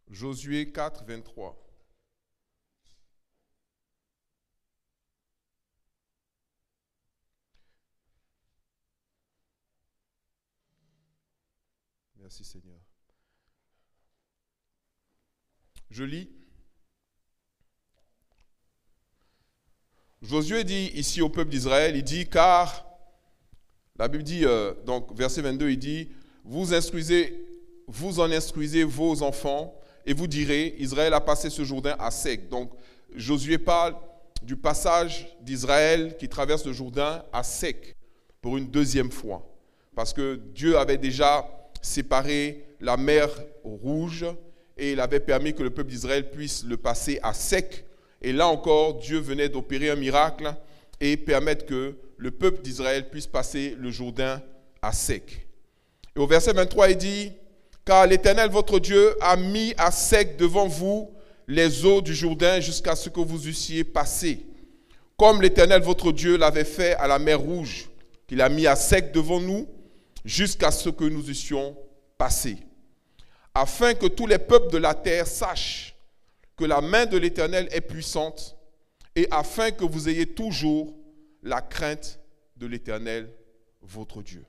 Josué 4, 23. Merci Seigneur. Je lis. Josué dit ici au peuple d'Israël, il dit, car, la Bible dit, donc verset 22, il dit, vous en instruisez vos enfants, et vous direz, Israël a passé ce Jourdain à sec. Donc, Josué parle du passage d'Israël qui traverse le Jourdain à sec pour une deuxième fois. Parce que Dieu avait déjà séparé la mer Rouge et il avait permis que le peuple d'Israël puisse le passer à sec. Et là encore, Dieu venait d'opérer un miracle et permettre que le peuple d'Israël puisse passer le Jourdain à sec. Et au verset 23, il dit, « Car l'Éternel, votre Dieu, a mis à sec devant vous les eaux du Jourdain jusqu'à ce que vous eussiez passé. Comme l'Éternel, votre Dieu, l'avait fait à la mer Rouge, qu'il a mis à sec devant nous, jusqu'à ce que nous eussions passé. Afin que tous les peuples de la terre sachent que la main de l'Éternel est puissante, et afin que vous ayez toujours la crainte de l'Éternel, votre Dieu. »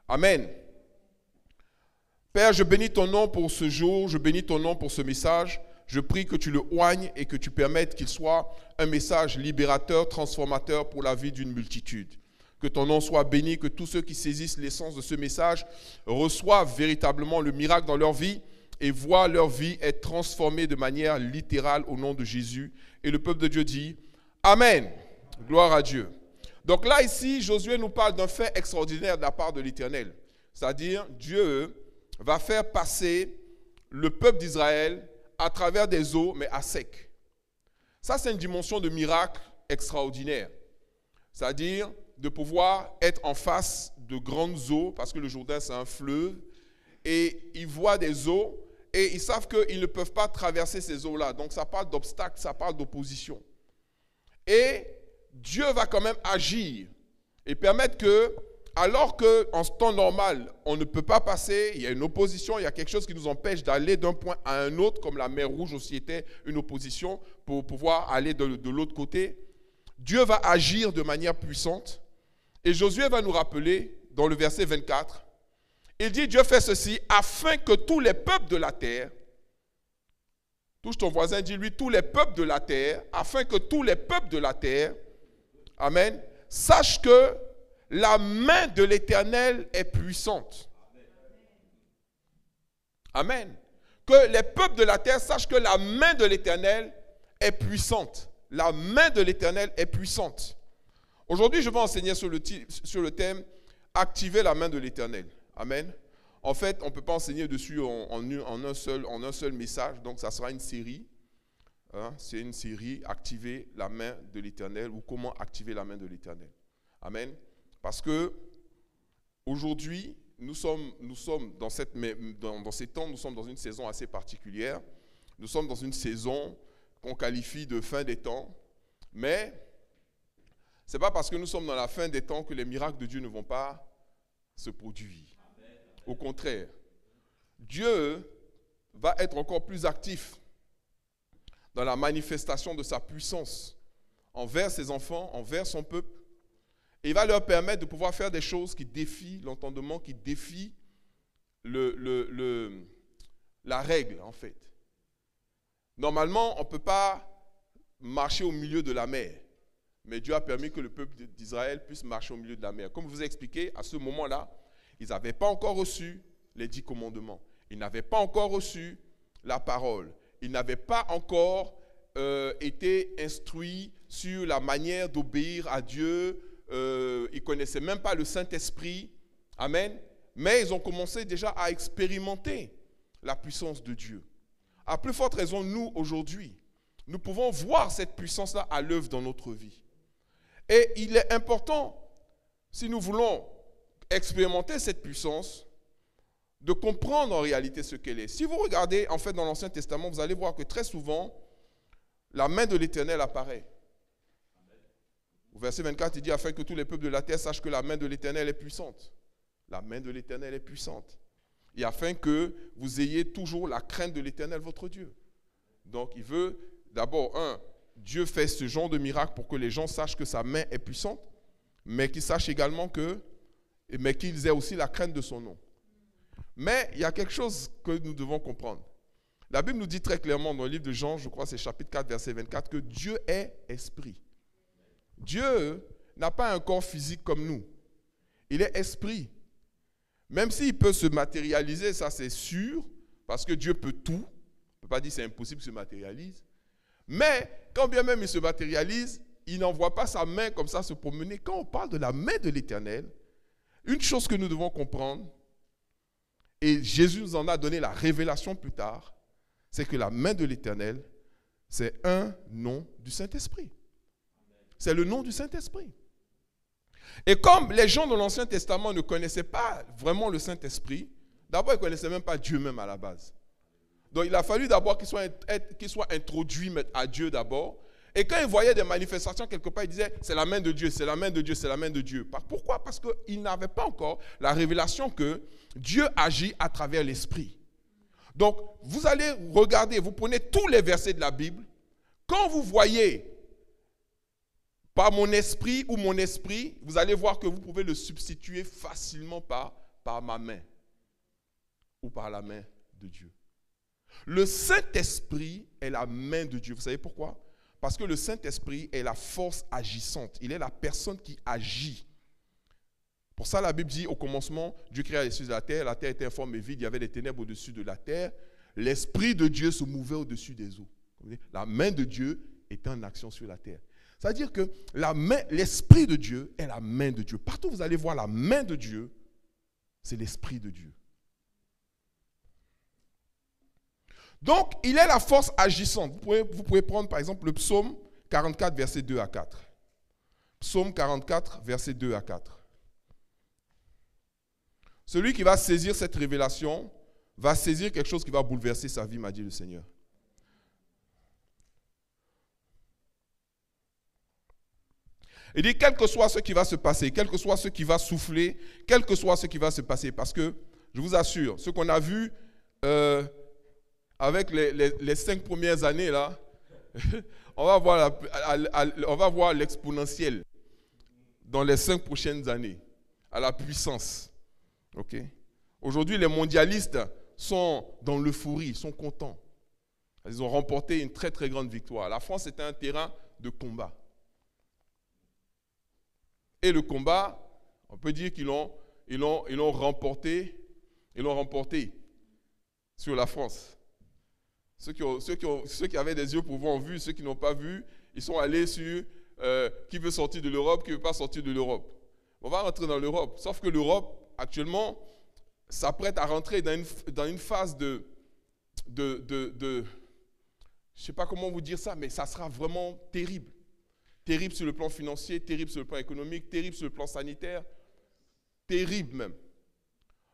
Amen. Père, je bénis ton nom pour ce jour, je bénis ton nom pour ce message. Je prie que tu le oignes et que tu permettes qu'il soit un message libérateur, transformateur pour la vie d'une multitude. Que ton nom soit béni, que tous ceux qui saisissent l'essence de ce message reçoivent véritablement le miracle dans leur vie et voient leur vie être transformée de manière littérale au nom de Jésus. Et le peuple de Dieu dit Amen. Gloire à Dieu. Donc là, ici, Josué nous parle d'un fait extraordinaire de la part de l'Éternel. C'est-à-dire, Dieu va faire passer le peuple d'Israël à travers des eaux, mais à sec. Ça, c'est une dimension de miracle extraordinaire. C'est-à-dire de pouvoir être en face de grandes eaux, parce que le Jourdain, c'est un fleuve, et ils voient des eaux, et ils savent qu'ils ne peuvent pas traverser ces eaux-là. Donc, ça parle d'obstacles, ça parle d'opposition. Et Dieu va quand même agir et permettre que, alors qu'en temps normal, on ne peut pas passer, il y a une opposition, il y a quelque chose qui nous empêche d'aller d'un point à un autre, comme la mer Rouge aussi était une opposition pour pouvoir aller de l'autre côté. Dieu va agir de manière puissante. Et Josué va nous rappeler, dans le verset 24, il dit, Dieu fait ceci afin que tous les peuples de la terre, touche ton voisin, dis-lui, tous les peuples de la terre, afin que tous les peuples de la terre, amen, sachent que la main de l'Éternel est puissante. Amen. Que les peuples de la terre sachent que la main de l'Éternel est puissante. La main de l'Éternel est puissante. Aujourd'hui, je vais enseigner sur le thème « Activer la main de l'Éternel ». Amen. En fait, on ne peut pas enseigner dessus en un seul message, donc ça sera une série. C'est une série « Activer la main de l'Éternel » ou « Comment activer la main de l'Éternel ». Amen. Parce que aujourd'hui, nous sommes dans ces temps, nous sommes dans une saison assez particulière. Nous sommes dans une saison qu'on qualifie de fin des temps. Mais ce n'est pas parce que nous sommes dans la fin des temps que les miracles de Dieu ne vont pas se produire. Au contraire, Dieu va être encore plus actif dans la manifestation de sa puissance envers ses enfants, envers son peuple. Et il va leur permettre de pouvoir faire des choses qui défient l'entendement, qui défient la règle, en fait. Normalement, on ne peut pas marcher au milieu de la mer. Mais Dieu a permis que le peuple d'Israël puisse marcher au milieu de la mer. Comme je vous ai expliqué, à ce moment-là, ils n'avaient pas encore reçu les 10 commandements. Ils n'avaient pas encore reçu la parole. Ils n'avaient pas encore été instruits sur la manière d'obéir à Dieu. Ils ne connaissaient même pas le Saint-Esprit. Amen. Mais ils ont commencé déjà à expérimenter la puissance de Dieu. À plus forte raison, nous, aujourd'hui, nous pouvons voir cette puissance-là à l'œuvre dans notre vie. Et il est important, si nous voulons expérimenter cette puissance, de comprendre en réalité ce qu'elle est. Si vous regardez, en fait, dans l'Ancien Testament, vous allez voir que très souvent, la main de l'Éternel apparaît. Au verset 24, il dit, afin que tous les peuples de la terre sachent que la main de l'Éternel est puissante. La main de l'Éternel est puissante. et afin que vous ayez toujours la crainte de l'Éternel, votre Dieu. Donc, il veut d'abord, Dieu fait ce genre de miracle pour que les gens sachent que sa main est puissante, mais qu'ils sachent également mais qu'ils aient aussi la crainte de son nom. Mais il y a quelque chose que nous devons comprendre. La Bible nous dit très clairement dans le livre de Jean, je crois c'est chapitre 4, verset 24, que Dieu est esprit. Dieu n'a pas un corps physique comme nous. Il est esprit. Même s'il peut se matérialiser, ça c'est sûr, parce que Dieu peut tout. On ne peut pas dire que c'est impossible qu'il se matérialise. Mais quand bien même il se matérialise, il n'envoie pas sa main comme ça se promener. Quand on parle de la main de l'Éternel, une chose que nous devons comprendre, et Jésus nous en a donné la révélation plus tard, c'est que la main de l'Éternel, c'est un nom du Saint-Esprit. C'est le nom du Saint-Esprit. Et comme les gens de l'Ancien Testament ne connaissaient pas vraiment le Saint-Esprit, d'abord ils ne connaissaient même pas Dieu même à la base. Donc il a fallu d'abord qu'il soit introduit à Dieu d'abord. Et quand ils voyaient des manifestations quelque part, ils disaient c'est la main de Dieu, c'est la main de Dieu, c'est la main de Dieu. Pourquoi? Parce qu'ils n'avaient pas encore la révélation que Dieu agit à travers l'Esprit. Donc vous allez regarder, vous prenez tous les versets de la Bible. Quand vous voyez par mon esprit ou mon esprit, vous allez voir que vous pouvez le substituer facilement par ma main ou par la main de Dieu. Le Saint-Esprit est la main de Dieu. Vous savez pourquoi? Parce que le Saint-Esprit est la force agissante. Il est la personne qui agit. Pour ça, la Bible dit, au commencement, Dieu créa les cieux et la terre était informe et vide, il y avait des ténèbres au-dessus de la terre. L'Esprit de Dieu se mouvait au-dessus des eaux. La main de Dieu était en action sur la terre. C'est-à-dire que l'Esprit de Dieu est la main de Dieu. Partout où vous allez voir la main de Dieu, c'est l'Esprit de Dieu. Donc, il est la force agissante. Vous pouvez prendre par exemple le psaume 44, versets 2 à 4. Psaume 44, versets 2 à 4. Celui qui va saisir cette révélation va saisir quelque chose qui va bouleverser sa vie, m'a dit le Seigneur. Il dit, quel que soit ce qui va se passer, quel que soit ce qui va souffler, quel que soit ce qui va se passer, parce que, je vous assure, ce qu'on a vu avec les 5 premières années, là, on va voir l'exponentiel dans les 5 prochaines années, à la puissance. Okay? Aujourd'hui, les mondialistes sont dans l'euphorie, ils sont contents. Ils ont remporté une très très grande victoire. La France était un terrain de combat. Et le combat, on peut dire qu'ils l'ont remporté sur la France. Ceux qui avaient des yeux pour voir ont vu, ceux qui n'ont pas vu, ils sont allés sur qui veut sortir de l'Europe, qui ne veut pas sortir de l'Europe. On va rentrer dans l'Europe, sauf que l'Europe, actuellement, s'apprête à rentrer dans une phase de je ne sais pas comment vous dire ça, mais ça sera vraiment terrible. Terrible sur le plan financier, terrible sur le plan économique, terrible sur le plan sanitaire, terrible même.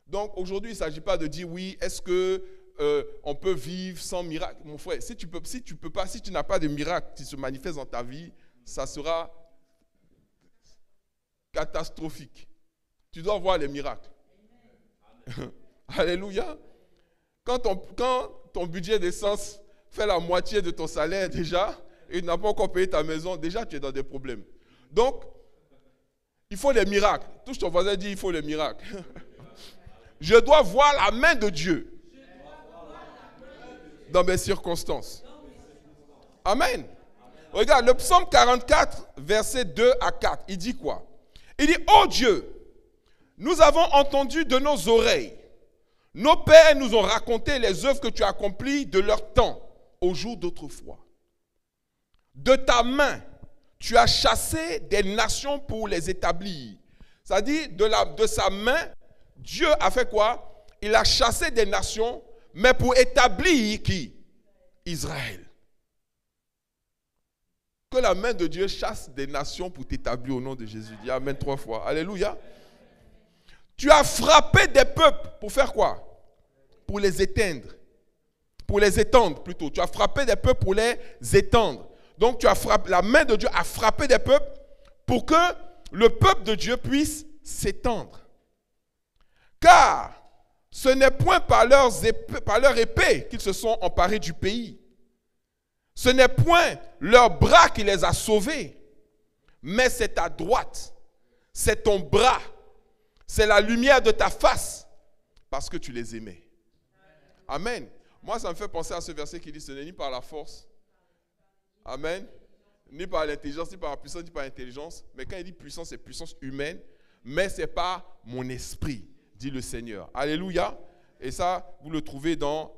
Donc aujourd'hui, il ne s'agit pas de dire oui, est-ce que on peut vivre sans miracle? Mon frère, si tu n'as pas de miracle qui se manifeste dans ta vie, ça sera catastrophique. Tu dois voir les miracles. Alléluia. Quand ton budget d'essence fait la moitié de ton salaire déjà, et tu n'as pas encore payé ta maison, déjà tu es dans des problèmes. Donc, il faut les miracles. Touche ton voisin, dit il faut les miracles. Je dois voir la main de Dieu dans mes circonstances. Amen. Regarde, le psaume 44, versets 2 à 4, il dit quoi? Il dit, ô Dieu, nous avons entendu de nos oreilles. Nos pères nous ont raconté les œuvres que tu as accomplies de leur temps, au jour d'autrefois. De ta main, tu as chassé des nations pour les établir. C'est-à-dire, de sa main, Dieu a fait quoi? Il a chassé des nations, mais pour établir qui? Israël. Que la main de Dieu chasse des nations pour t'établir au nom de Jésus. Dis Amen 3 fois. Alléluia. Tu as frappé des peuples pour faire quoi? Pour les éteindre. Pour les étendre plutôt. Tu as frappé des peuples pour les étendre. Donc la main de Dieu a frappé des peuples pour que le peuple de Dieu puisse s'étendre. Car ce n'est point par leur épée qu'ils se sont emparés du pays. Ce n'est point leur bras qui les a sauvés, mais c'est ta droite, c'est ton bras, c'est la lumière de ta face, parce que tu les aimais. Amen. Moi, ça me fait penser à ce verset qui dit, ce n'est ni par la force, amen, ni par l'intelligence, ni par la puissance, ni par l'intelligence, mais quand il dit puissance, c'est puissance humaine, mais ce n'est pas mon esprit, dit le Seigneur. Alléluia. Et ça, vous le trouvez dans,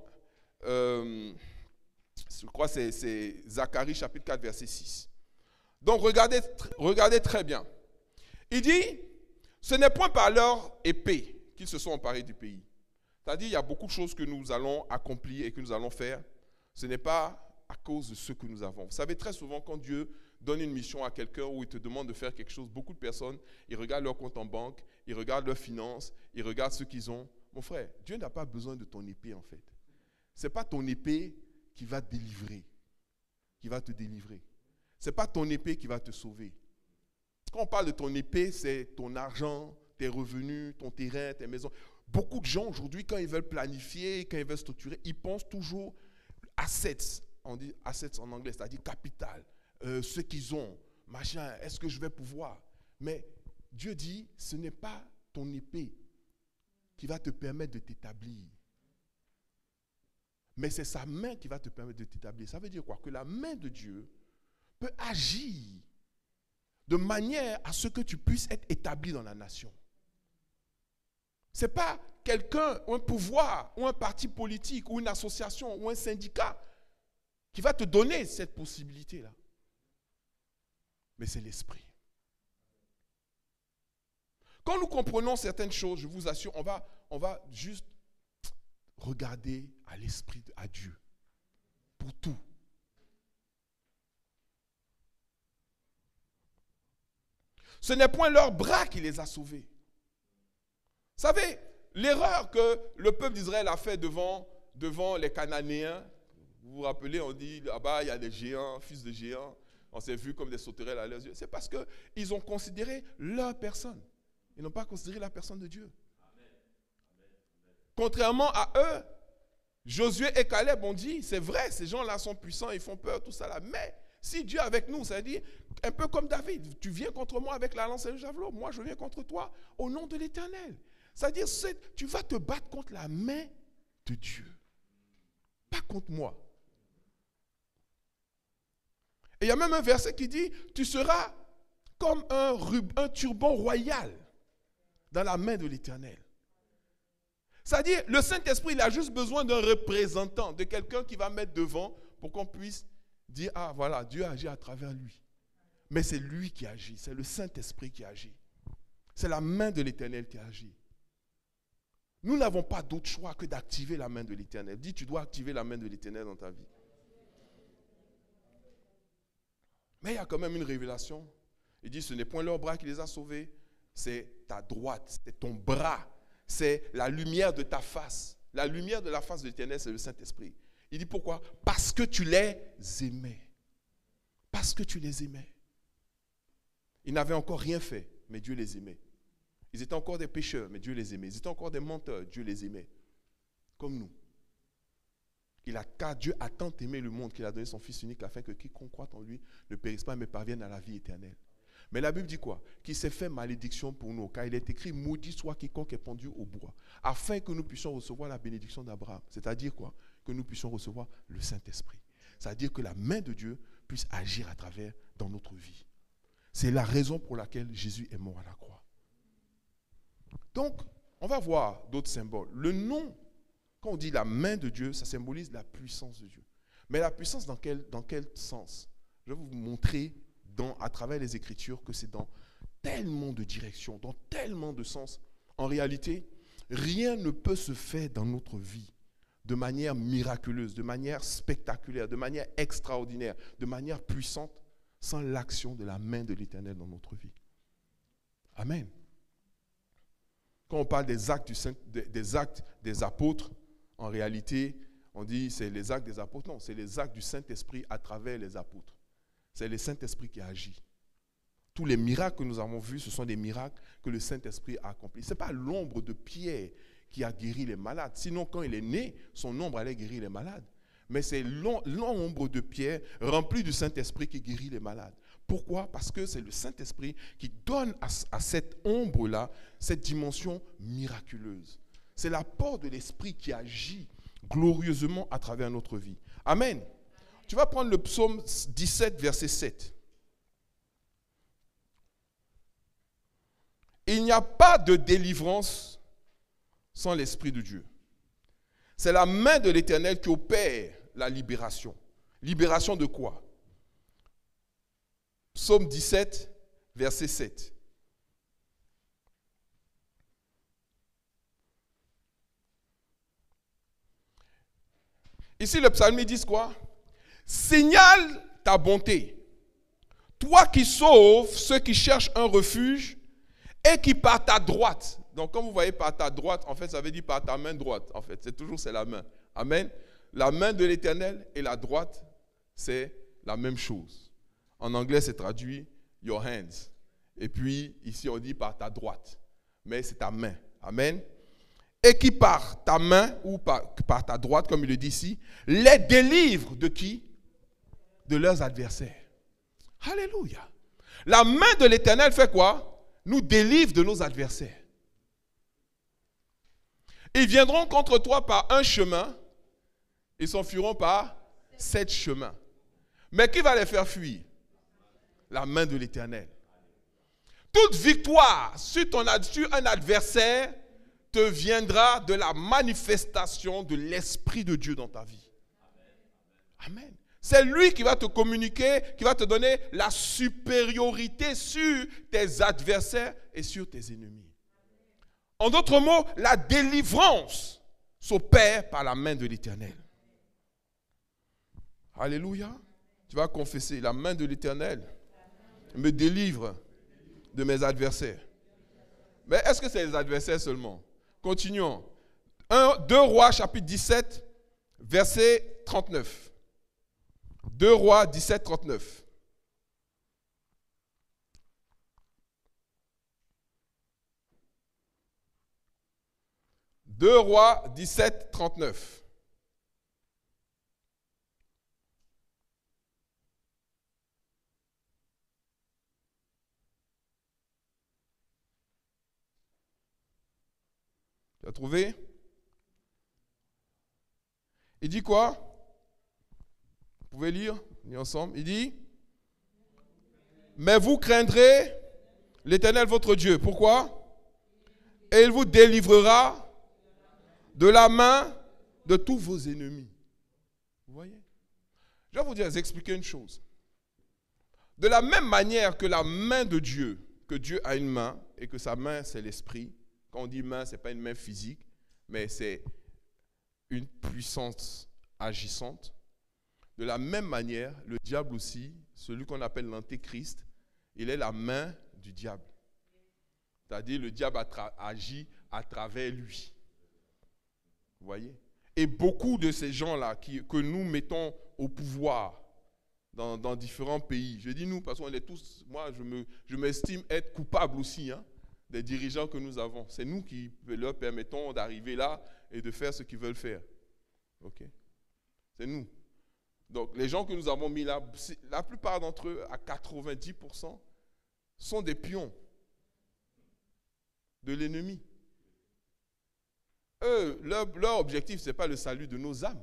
je crois que c'est Zacharie chapitre 4, verset 6. Donc, regardez très bien. Il dit, ce n'est point par leur épée qu'ils se sont emparés du pays. C'est-à-dire, il y a beaucoup de choses que nous allons accomplir et que nous allons faire. Ce n'est pas à cause de ce que nous avons. Vous savez, très souvent, quand Dieu donne une mission à quelqu'un ou il te demande de faire quelque chose, beaucoup de personnes, ils regardent leur compte en banque, ils regardent leurs finances, ils regardent ce qu'ils ont. Mon frère, Dieu n'a pas besoin de ton épée, en fait. Ce n'est pas ton épée qui va te délivrer, qui va te délivrer. Ce n'est pas ton épée qui va te sauver. Quand on parle de ton épée, c'est ton argent, tes revenus, ton terrain, tes maisons. Beaucoup de gens aujourd'hui, quand ils veulent planifier, quand ils veulent structurer, ils pensent toujours assets. On dit assets en anglais, c'est-à-dire capital, ce qu'ils ont, machin, est-ce que je vais pouvoir? Mais Dieu dit, ce n'est pas ton épée qui va te permettre de t'établir. Mais c'est sa main qui va te permettre de t'établir. Ça veut dire quoi? Que la main de Dieu peut agir de manière à ce que tu puisses être établi dans la nation. Ce n'est pas quelqu'un, ou un pouvoir, ou un parti politique, ou une association, ou un syndicat qui va te donner cette possibilité-là. Mais c'est l'esprit. Quand nous comprenons certaines choses, je vous assure, on va juste regarder à l'esprit, à Dieu, pour tout. Ce n'est point leur bras qui les a sauvés. Vous savez, l'erreur que le peuple d'Israël a fait devant les Cananéens, vous vous rappelez, on dit, là-bas, il y a des géants, fils de géants, on s'est vu comme des sauterelles à leurs yeux. C'est parce qu'ils ont considéré leur personne. Ils n'ont pas considéré la personne de Dieu. Amen. Contrairement à eux, Josué et Caleb ont dit, c'est vrai, ces gens-là sont puissants, ils font peur, tout ça là. Mais si Dieu est avec nous, ça veut dire, un peu comme David, tu viens contre moi avec la lance et le javelot, moi je viens contre toi au nom de l'Éternel. C'est-à-dire, tu vas te battre contre la main de Dieu, pas contre moi. Et il y a même un verset qui dit, tu seras comme un turban royal dans la main de l'Éternel. C'est-à-dire, le Saint-Esprit, il a juste besoin d'un représentant, de quelqu'un qui va mettre devant pour qu'on puisse dire, ah voilà, Dieu agit à travers lui. Mais c'est lui qui agit, c'est le Saint-Esprit qui agit. C'est la main de l'Éternel qui agit. Nous n'avons pas d'autre choix que d'activer la main de l'Éternel. Dis, tu dois activer la main de l'Éternel dans ta vie. Mais il y a quand même une révélation. Il dit, ce n'est point leur bras qui les a sauvés, c'est ta droite, c'est ton bras, c'est la lumière de ta face. La lumière de la face de l'Éternel, c'est le Saint-Esprit. Il dit pourquoi? Parce que tu les aimais. Parce que tu les aimais. Ils n'avaient encore rien fait, mais Dieu les aimait. Ils étaient encore des pécheurs, mais Dieu les aimait. Ils étaient encore des menteurs, Dieu les aimait. Comme nous. Dieu a tant aimé le monde qu'il a donné son Fils unique afin que quiconque croit en lui ne périsse pas mais parvienne à la vie éternelle. Mais la Bible dit quoi? Qu'il s'est fait malédiction pour nous, car il est écrit, maudit soit quiconque est pendu au bois, afin que nous puissions recevoir la bénédiction d'Abraham. C'est-à-dire quoi? Que nous puissions recevoir le Saint-Esprit. C'est-à-dire que la main de Dieu puisse agir à travers dans notre vie. C'est la raison pour laquelle Jésus est mort à la croix. Donc, on va voir d'autres symboles. Le nom, quand on dit la main de Dieu, ça symbolise la puissance de Dieu. Mais la puissance dans quel sens? Je vais vous montrer à travers les Écritures que c'est dans tellement de directions, dans tellement de sens. En réalité, rien ne peut se faire dans notre vie de manière miraculeuse, de manière spectaculaire, de manière extraordinaire, de manière puissante, sans l'action de la main de l'Éternel dans notre vie. Amen. Quand on parle des actes des apôtres, en réalité, on dit c'est les actes des apôtres. Non, c'est les actes du Saint-Esprit à travers les apôtres. C'est le Saint-Esprit qui agit. Tous les miracles que nous avons vus, ce sont des miracles que le Saint-Esprit a accomplis. Ce n'est pas l'ombre de Pierre qui a guéri les malades. Sinon, quand il est né, son ombre allait guérir les malades. Mais c'est l'ombre de Pierre, remplie du Saint-Esprit, qui guérit les malades. Pourquoi? Parce que c'est le Saint-Esprit qui donne à cette ombre-là cette dimension miraculeuse. C'est l'apport de l'Esprit qui agit glorieusement à travers notre vie. Amen. Tu vas prendre le psaume 17, verset 7. Il n'y a pas de délivrance sans l'Esprit de Dieu. C'est la main de l'Éternel qui opère la libération. Libération de quoi? Psaume 17, verset 7. Ici, le psalmiste dit quoi? Signale ta bonté, toi qui sauves ceux qui cherchent un refuge et qui par ta droite. Donc, quand vous voyez par ta droite, en fait, ça veut dire par ta main droite. En fait, c'est la main. Amen. La main de l'Éternel et la droite, c'est la même chose. En anglais, c'est traduit your hands. Et puis, ici, on dit par ta droite. Mais c'est ta main. Amen. Et qui par ta main ou par ta droite, comme il le dit ici, les délivre de qui? De leurs adversaires. Alléluia. La main de l'Éternel fait quoi? Nous délivre de nos adversaires. Ils viendront contre toi par un chemin, ils s'enfuiront par 7 chemins. Mais qui va les faire fuir? La main de l'Éternel. Toute victoire sur un adversaire te viendra de la manifestation de l'Esprit de Dieu dans ta vie. Amen. C'est lui qui va te communiquer, qui va te donner la supériorité sur tes adversaires et sur tes ennemis. En d'autres mots, la délivrance s'opère par la main de l'Éternel. Alléluia. Tu vas confesser, la main de l'Éternel me délivre de mes adversaires. Mais est-ce que c'est les adversaires seulement? Continuons. 2 Rois chapitre 17, verset 39. 2 Rois 17, 39. Deux Rois 17, 39. Tu as trouvé? Il dit quoi? Vous pouvez lire ensemble. Il dit, mais vous craindrez l'Éternel votre Dieu. Pourquoi? Et il vous délivrera de la main de tous vos ennemis. Vous voyez? Je vais vous expliquer une chose. De la même manière que la main de Dieu, que Dieu a une main et que sa main c'est l'esprit. Quand on dit main, ce n'est pas une main physique, mais c'est une puissance agissante. De la même manière, le diable aussi, celui qu'on appelle l'antéchrist, il est la main du diable. C'est-à-dire le diable agit à travers lui. Vous voyez? Et beaucoup de ces gens-là que nous mettons au pouvoir dans différents pays, je dis nous parce qu'on est tous, moi je m'estime être coupable aussi des dirigeants que nous avons. C'est nous qui leur permettons d'arriver là et de faire ce qu'ils veulent faire. Ok? C'est nous. Donc les gens que nous avons mis là, la plupart d'entre eux, à 90%, sont des pions de l'ennemi. Eux, leur objectif, ce n'est pas le salut de nos âmes.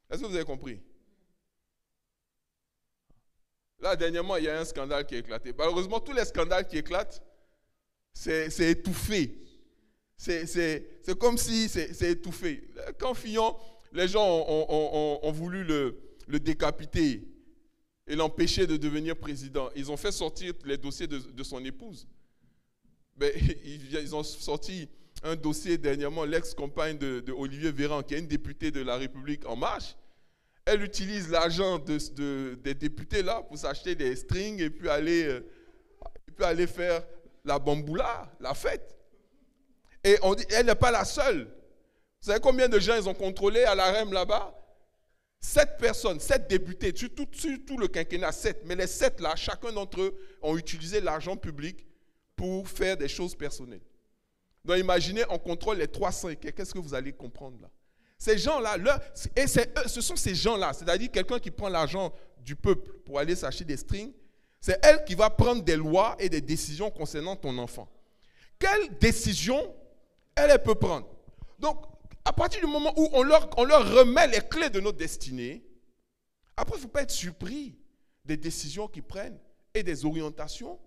Est-ce que vous avez compris? Là, dernièrement, il y a un scandale qui a éclaté. Malheureusement, tous les scandales qui éclatent, c'est étouffé. C'est comme si c'est étouffé. Quand Fillon, les gens ont voulu le décapiter et l'empêcher de devenir président, ils ont fait sortir les dossiers de son épouse. Mais ils ont sorti un dossier dernièrement, l'ex-compagne de Olivier Véran, qui est une députée de la République En Marche. Elle utilise l'argent des députés là pour s'acheter des strings et puis aller faire la bamboula, la fête. Et on dit, elle n'est pas la seule. Vous savez combien de gens ils ont contrôlé à l'AREM là-bas? 7 personnes, 7 députés, sur tout le quinquennat, 7. Mais les 7 là, chacun d'entre eux ont utilisé l'argent public pour faire des choses personnelles. Donc imaginez, on contrôle les 300 et qu'est-ce que vous allez comprendre là? Ces gens-là, ce sont ces gens-là, c'est-à-dire quelqu'un qui prend l'argent du peuple pour aller s'acheter des strings, c'est elle qui va prendre des lois et des décisions concernant ton enfant. Quelle décision elle peut prendre? Donc, à partir du moment où on leur remet les clés de notre destinée, après, il ne faut pas être surpris des décisions qu'ils prennent et des orientations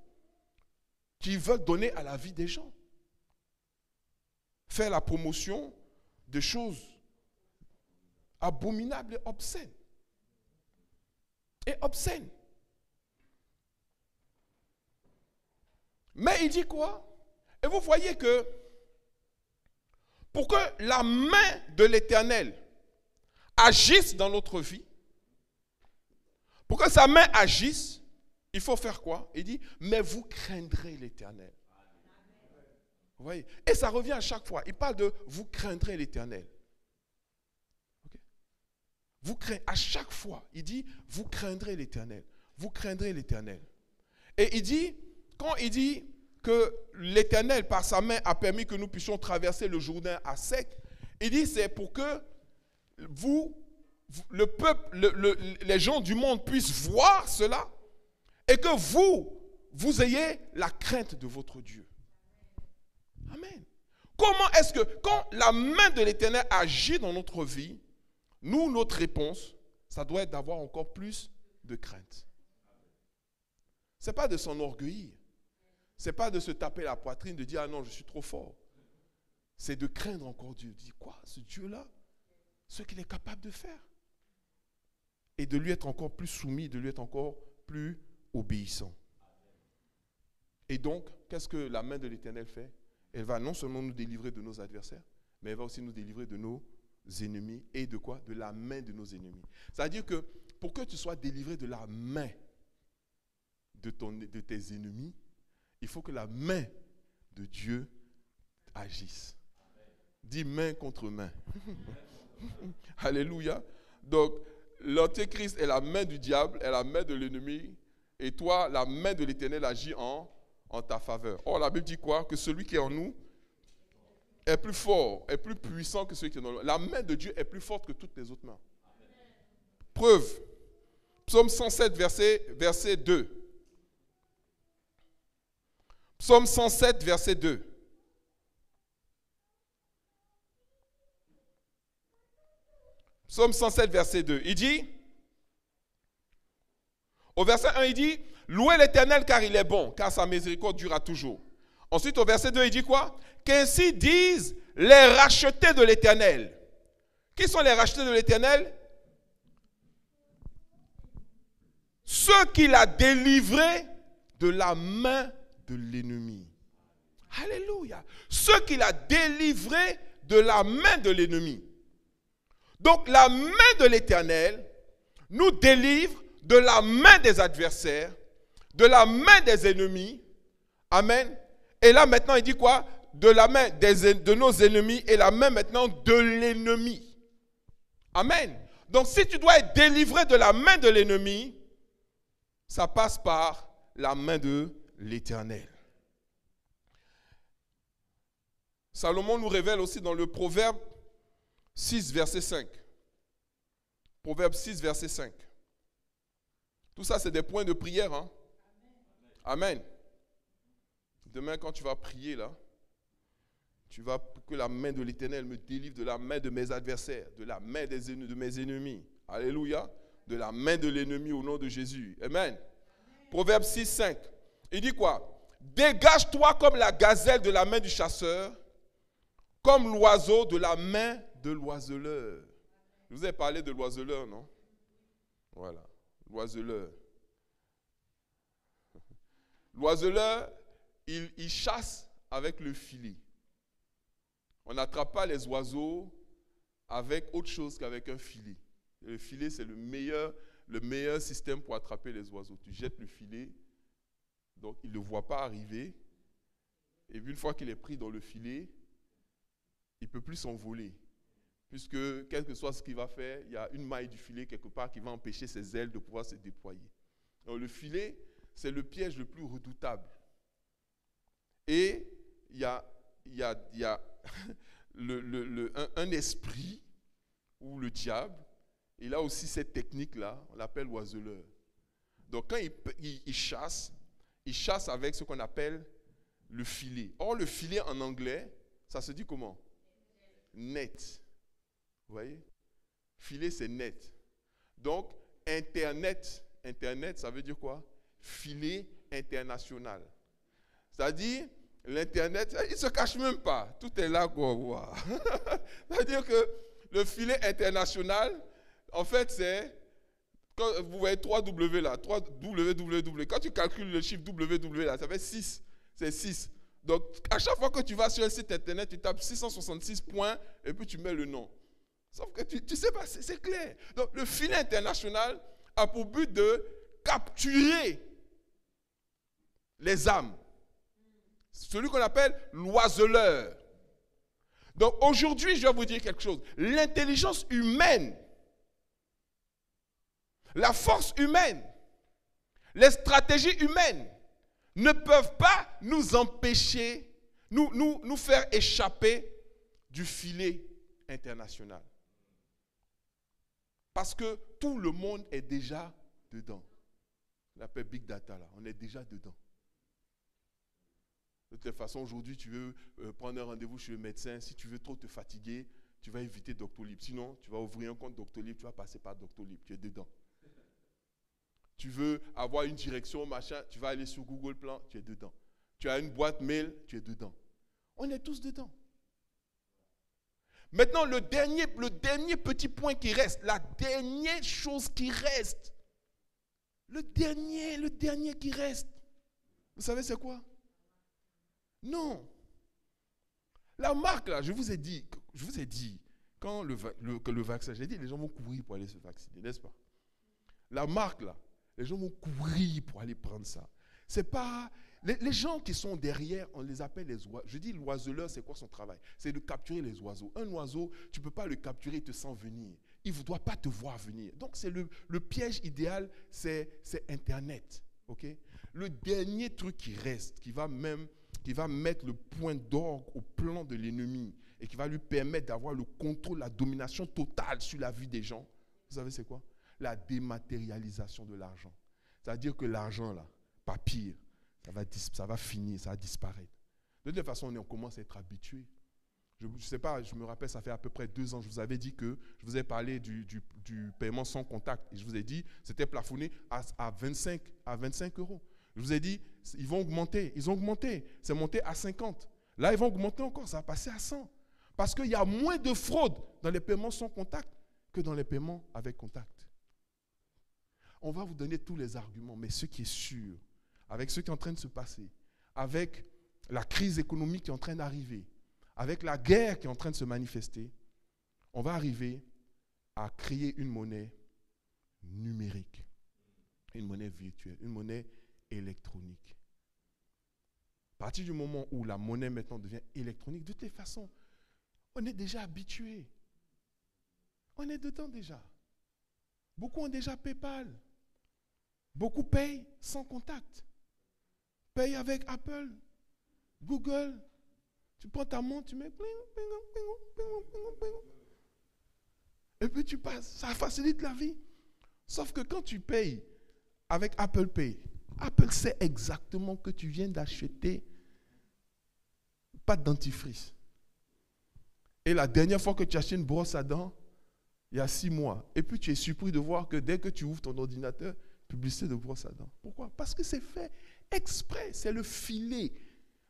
qu'ils veulent donner à la vie des gens. Faire la promotion de choses abominables et obscènes. Et obscènes. Mais il dit quoi? Et vous voyez que pour que la main de l'Éternel agisse dans notre vie, pour que sa main agisse, il faut faire quoi? Il dit, mais vous craindrez l'Éternel. Vous voyez? Et ça revient à chaque fois. Il parle de vous craindrez l'Éternel. Okay? Vous craindrez, à chaque fois, il dit, vous craindrez l'Éternel. Vous craindrez l'Éternel. Et il dit, quand il dit que l'Éternel, par sa main, a permis que nous puissions traverser le Jourdain à sec, il dit, c'est pour que vous, le peuple, les gens du monde puissent voir cela et que vous ayez la crainte de votre Dieu. Amen. Comment est-ce que, quand la main de l'Éternel agit dans notre vie, nous, notre réponse, ça doit être d'avoir encore plus de crainte. Ce n'est pas de s'enorgueillir. Ce n'est pas de se taper la poitrine, de dire « Ah non, je suis trop fort ». C'est de craindre encore Dieu. De dire « Quoi, ce Dieu-là, ce qu'il est capable de faire ». Et de lui être encore plus soumis, de lui être encore plus obéissant. Et donc, qu'est-ce que la main de l'Éternel fait? Elle va non seulement nous délivrer de nos adversaires, mais elle va aussi nous délivrer de nos ennemis. Et de quoi? De la main de nos ennemis. C'est-à-dire que pour que tu sois délivré de la main de tes ennemis, il faut que la main de Dieu agisse. Dis main contre main. Alléluia. Donc, l'antéchrist est la main du diable, est la main de l'ennemi. Et toi, la main de l'Éternel agit en ta faveur. Or, la Bible dit quoi? Que celui qui est en nous est plus fort, est plus puissant que celui qui est dans nous. La main de Dieu est plus forte que toutes les autres mains. Preuve. Psaume 107, verset 2. Psaume 107, verset 2. Psaume 107, verset 2. Il dit, au verset 1, il dit, louez l'Éternel car il est bon, car sa miséricorde durera toujours. Ensuite, au verset 2, il dit quoi? Qu'ainsi disent les rachetés de l'Éternel. Qui sont les rachetés de l'Éternel? Ceux qu'il a délivrés de la main de l'ennemi. Alléluia. Ceux qu'il a délivrés de la main de l'ennemi. Donc la main de l'Éternel nous délivre de la main des adversaires, de la main des ennemis. Amen. Et là maintenant il dit quoi? De la main de nos ennemis et la main maintenant de l'ennemi. Amen. Donc si tu dois être délivré de la main de l'ennemi, ça passe par la main de l'Éternel. Salomon nous révèle aussi dans le Proverbe 6, verset 5. Proverbe 6, verset 5. Tout ça, c'est des points de prière. Hein? Amen. Demain, quand tu vas prier, là, tu vas que la main de l'Éternel me délivre de la main de mes adversaires, de la main de mes ennemis. Alléluia. De la main de l'ennemi au nom de Jésus. Amen. Proverbe 6, 5. Il dit quoi? Dégage-toi comme la gazelle de la main du chasseur, comme l'oiseau de la main de l'oiseleur. Je vous ai parlé de l'oiseleur, non? Voilà, l'oiseleur. L'oiseleur, il chasse avec le filet. On n'attrape pas les oiseaux avec autre chose qu'avec un filet. Le filet, c'est le meilleur système pour attraper les oiseaux. Tu jettes le filet, donc il ne le voit pas arriver. Et puis une fois qu'il est pris dans le filet, il ne peut plus s'envoler. Puisque, quel que soit ce qu'il va faire, il y a une maille du filet quelque part qui va empêcher ses ailes de pouvoir se déployer. Donc le filet, c'est le piège le plus redoutable. Et il y a un esprit, ou le diable, il a aussi cette technique-là, on l'appelle l'oiseleur. Donc quand il chasse avec ce qu'on appelle le filet. Or, le filet en anglais, ça se dit comment? Net. Vous voyez? Filet, c'est net. Donc, Internet, ça veut dire quoi? Filet international. C'est-à-dire, l'Internet, il ne se cache même pas. Tout est là, quoi. Wow. C'est-à-dire que le filet international, en fait, c'est, quand vous voyez 3W là, 3W. Quand tu calcules le chiffre WW là, ça fait 6. C'est 6. Donc, à chaque fois que tu vas sur un site Internet, tu tapes 666 points et puis tu mets le nom. Sauf que tu ne sais pas, c'est clair. Donc, le filet international a pour but de capturer les âmes. Celui qu'on appelle l'oiseleur. Donc, aujourd'hui, je vais vous dire quelque chose. L'intelligence humaine, la force humaine, les stratégies humaines ne peuvent pas nous empêcher, nous faire échapper du filet international. Parce que tout le monde est déjà dedans. On l'appelle Big Data, là. On est déjà dedans. De toute façon, aujourd'hui, tu veux prendre un rendez-vous chez le médecin. Si tu veux trop te fatiguer, tu vas éviter Doctolib. Sinon, tu vas ouvrir un compte Doctolib, tu vas passer par Doctolib. Tu es dedans. Tu veux avoir une direction, machin, tu vas aller sur Google Plan, tu es dedans. Tu as une boîte mail, tu es dedans. On est tous dedans. Maintenant, le dernier petit point qui reste, la dernière chose qui reste, le dernier qui reste, vous savez c'est quoi? Non. La marque là, je vous ai dit, quand le vaccin, j'ai dit, les gens vont courir pour aller se vacciner, n'est-ce pas? La marque là, les gens vont courir pour aller prendre ça. C'est pas... Les gens qui sont derrière, on les appelle les oiseaux. Je dis l'oiseleur, c'est quoi son travail? C'est de capturer les oiseaux. Un oiseau, tu ne peux pas le capturer, il te sent venir. Il ne doit pas te voir venir. Donc, c'est le piège idéal, c'est Internet. Okay? Le dernier truc qui reste, qui va mettre le point d'orgue au plan de l'ennemi et qui va lui permettre d'avoir le contrôle, la domination totale sur la vie des gens, vous savez c'est quoi? La dématérialisation de l'argent. C'est-à-dire que l'argent, là, papier, ça va finir, ça va disparaître. De toute façon, on commence à être habitué. Je ne sais pas, je me rappelle, ça fait à peu près 2 ans, je vous avais dit que, je vous ai parlé du paiement sans contact. Et je vous ai dit, c'était plafonné à 25 euros. Je vous ai dit, ils ont augmenté. C'est monté à 50. Là, ils vont augmenter encore, ça va passer à 100. Parce qu'il y a moins de fraude dans les paiements sans contact que dans les paiements avec contact. On va vous donner tous les arguments, mais ce qui est sûr, avec ce qui est en train de se passer, avec la crise économique qui est en train d'arriver, avec la guerre qui est en train de se manifester, on va arriver à créer une monnaie numérique, une monnaie virtuelle, une monnaie électronique. À partir du moment où la monnaie maintenant devient électronique, de toute façon, on est déjà habitué. On est dedans déjà. Beaucoup ont déjà PayPal. Beaucoup payent sans contact. Payent avec Apple, Google. Tu prends ta montre, tu mets et puis tu passes. Ça facilite la vie. Sauf que quand tu payes avec Apple Pay, Apple sait exactement que tu viens d'acheter pas de dentifrice. Et la dernière fois que tu as acheté une brosse à dents, il y a 6 mois. Et puis tu es surpris de voir que dès que tu ouvres ton ordinateur, publicité de brosse à dents. Pourquoi? Parce que c'est fait exprès. C'est le filet.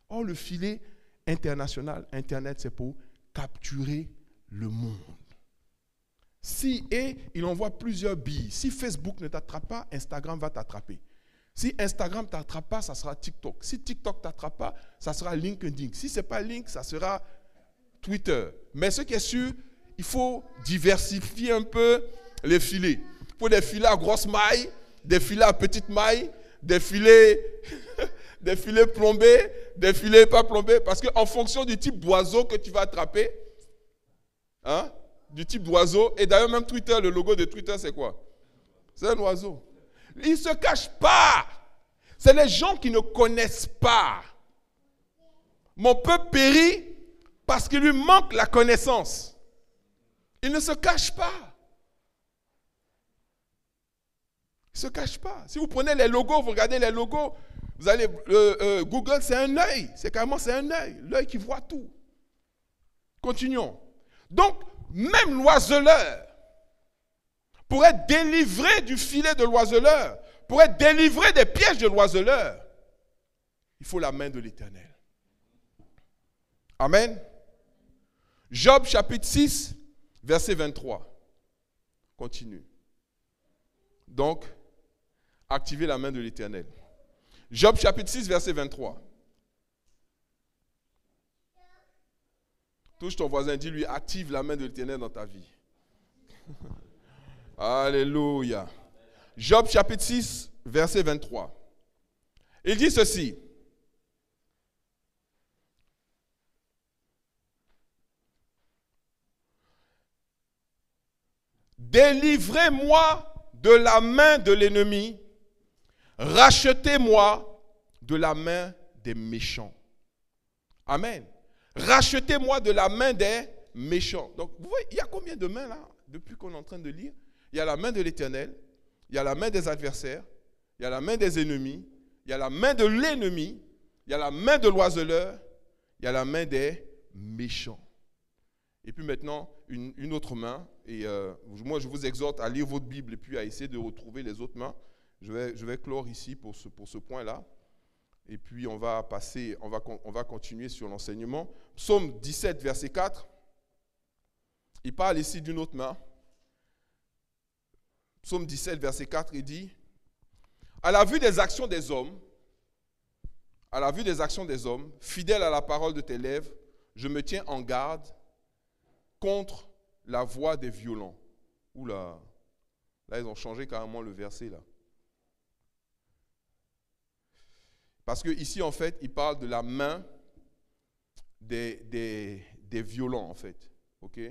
Or, le filet international, Internet, c'est pour capturer le monde. Et il envoie plusieurs billes. Si Facebook ne t'attrape pas, Instagram va t'attraper. Si Instagram ne t'attrape pas, ça sera TikTok. Si TikTok ne t'attrape pas, ça sera LinkedIn. Si ce n'est pas Link, ça sera Twitter. Mais ce qui est sûr, il faut diversifier un peu les filets. Il faut des filets à grosse maille, des filets à petite maille, des filets plombés, des filets pas plombés. Parce qu'en fonction du type d'oiseau que tu vas attraper, du type d'oiseau, et d'ailleurs même Twitter, le logo de Twitter, c'est quoi? C'est un oiseau. Ils ne se cachent pas. C'est les gens qui ne connaissent pas. mon peuple périt parce qu'il lui manque la connaissance. Il ne se cache pas. Il ne se cache pas. Si vous prenez les logos, vous regardez les logos, vous allez, Google, c'est un œil. C'est un œil. L'œil qui voit tout. Continuons. Donc, même l'oiseleur, pour être délivré du filet de l'oiseleur, pour être délivré des pièges de l'oiseleur, il faut la main de l'Éternel. Amen. Job chapitre 6, verset 23. Continue. Donc, activez la main de l'Éternel. Job chapitre 6, verset 23. Touche ton voisin, dis-lui, active la main de l'Éternel dans ta vie. Alléluia. Job chapitre 6, verset 23. Il dit ceci. Délivrez-moi de la main de l'ennemi, rachetez-moi de la main des méchants. Amen. Rachetez-moi de la main des méchants. Donc, vous voyez, il y a combien de mains là, depuis qu'on est en train de lire? Il y a la main de l'Éternel, il y a la main des adversaires, il y a la main des ennemis, il y a la main de l'ennemi, il y a la main de l'oiseleur, il y a la main des méchants. Et puis maintenant, une autre main. Et moi, je vous exhorte à lire votre Bible et puis à essayer de retrouver les autres mains. Je vais clore ici pour ce point-là. Et puis, on va continuer sur l'enseignement. Psaume 17, verset 4. Il parle ici d'une autre main. Psaume 17, verset 4, il dit, à la vue des actions des hommes, fidèle à la parole de tes lèvres, je me tiens en garde contre la voix des violents. Oula, là ils ont changé carrément le verset là. Parce que ici en fait, il parle de la main des violents en fait. Ok?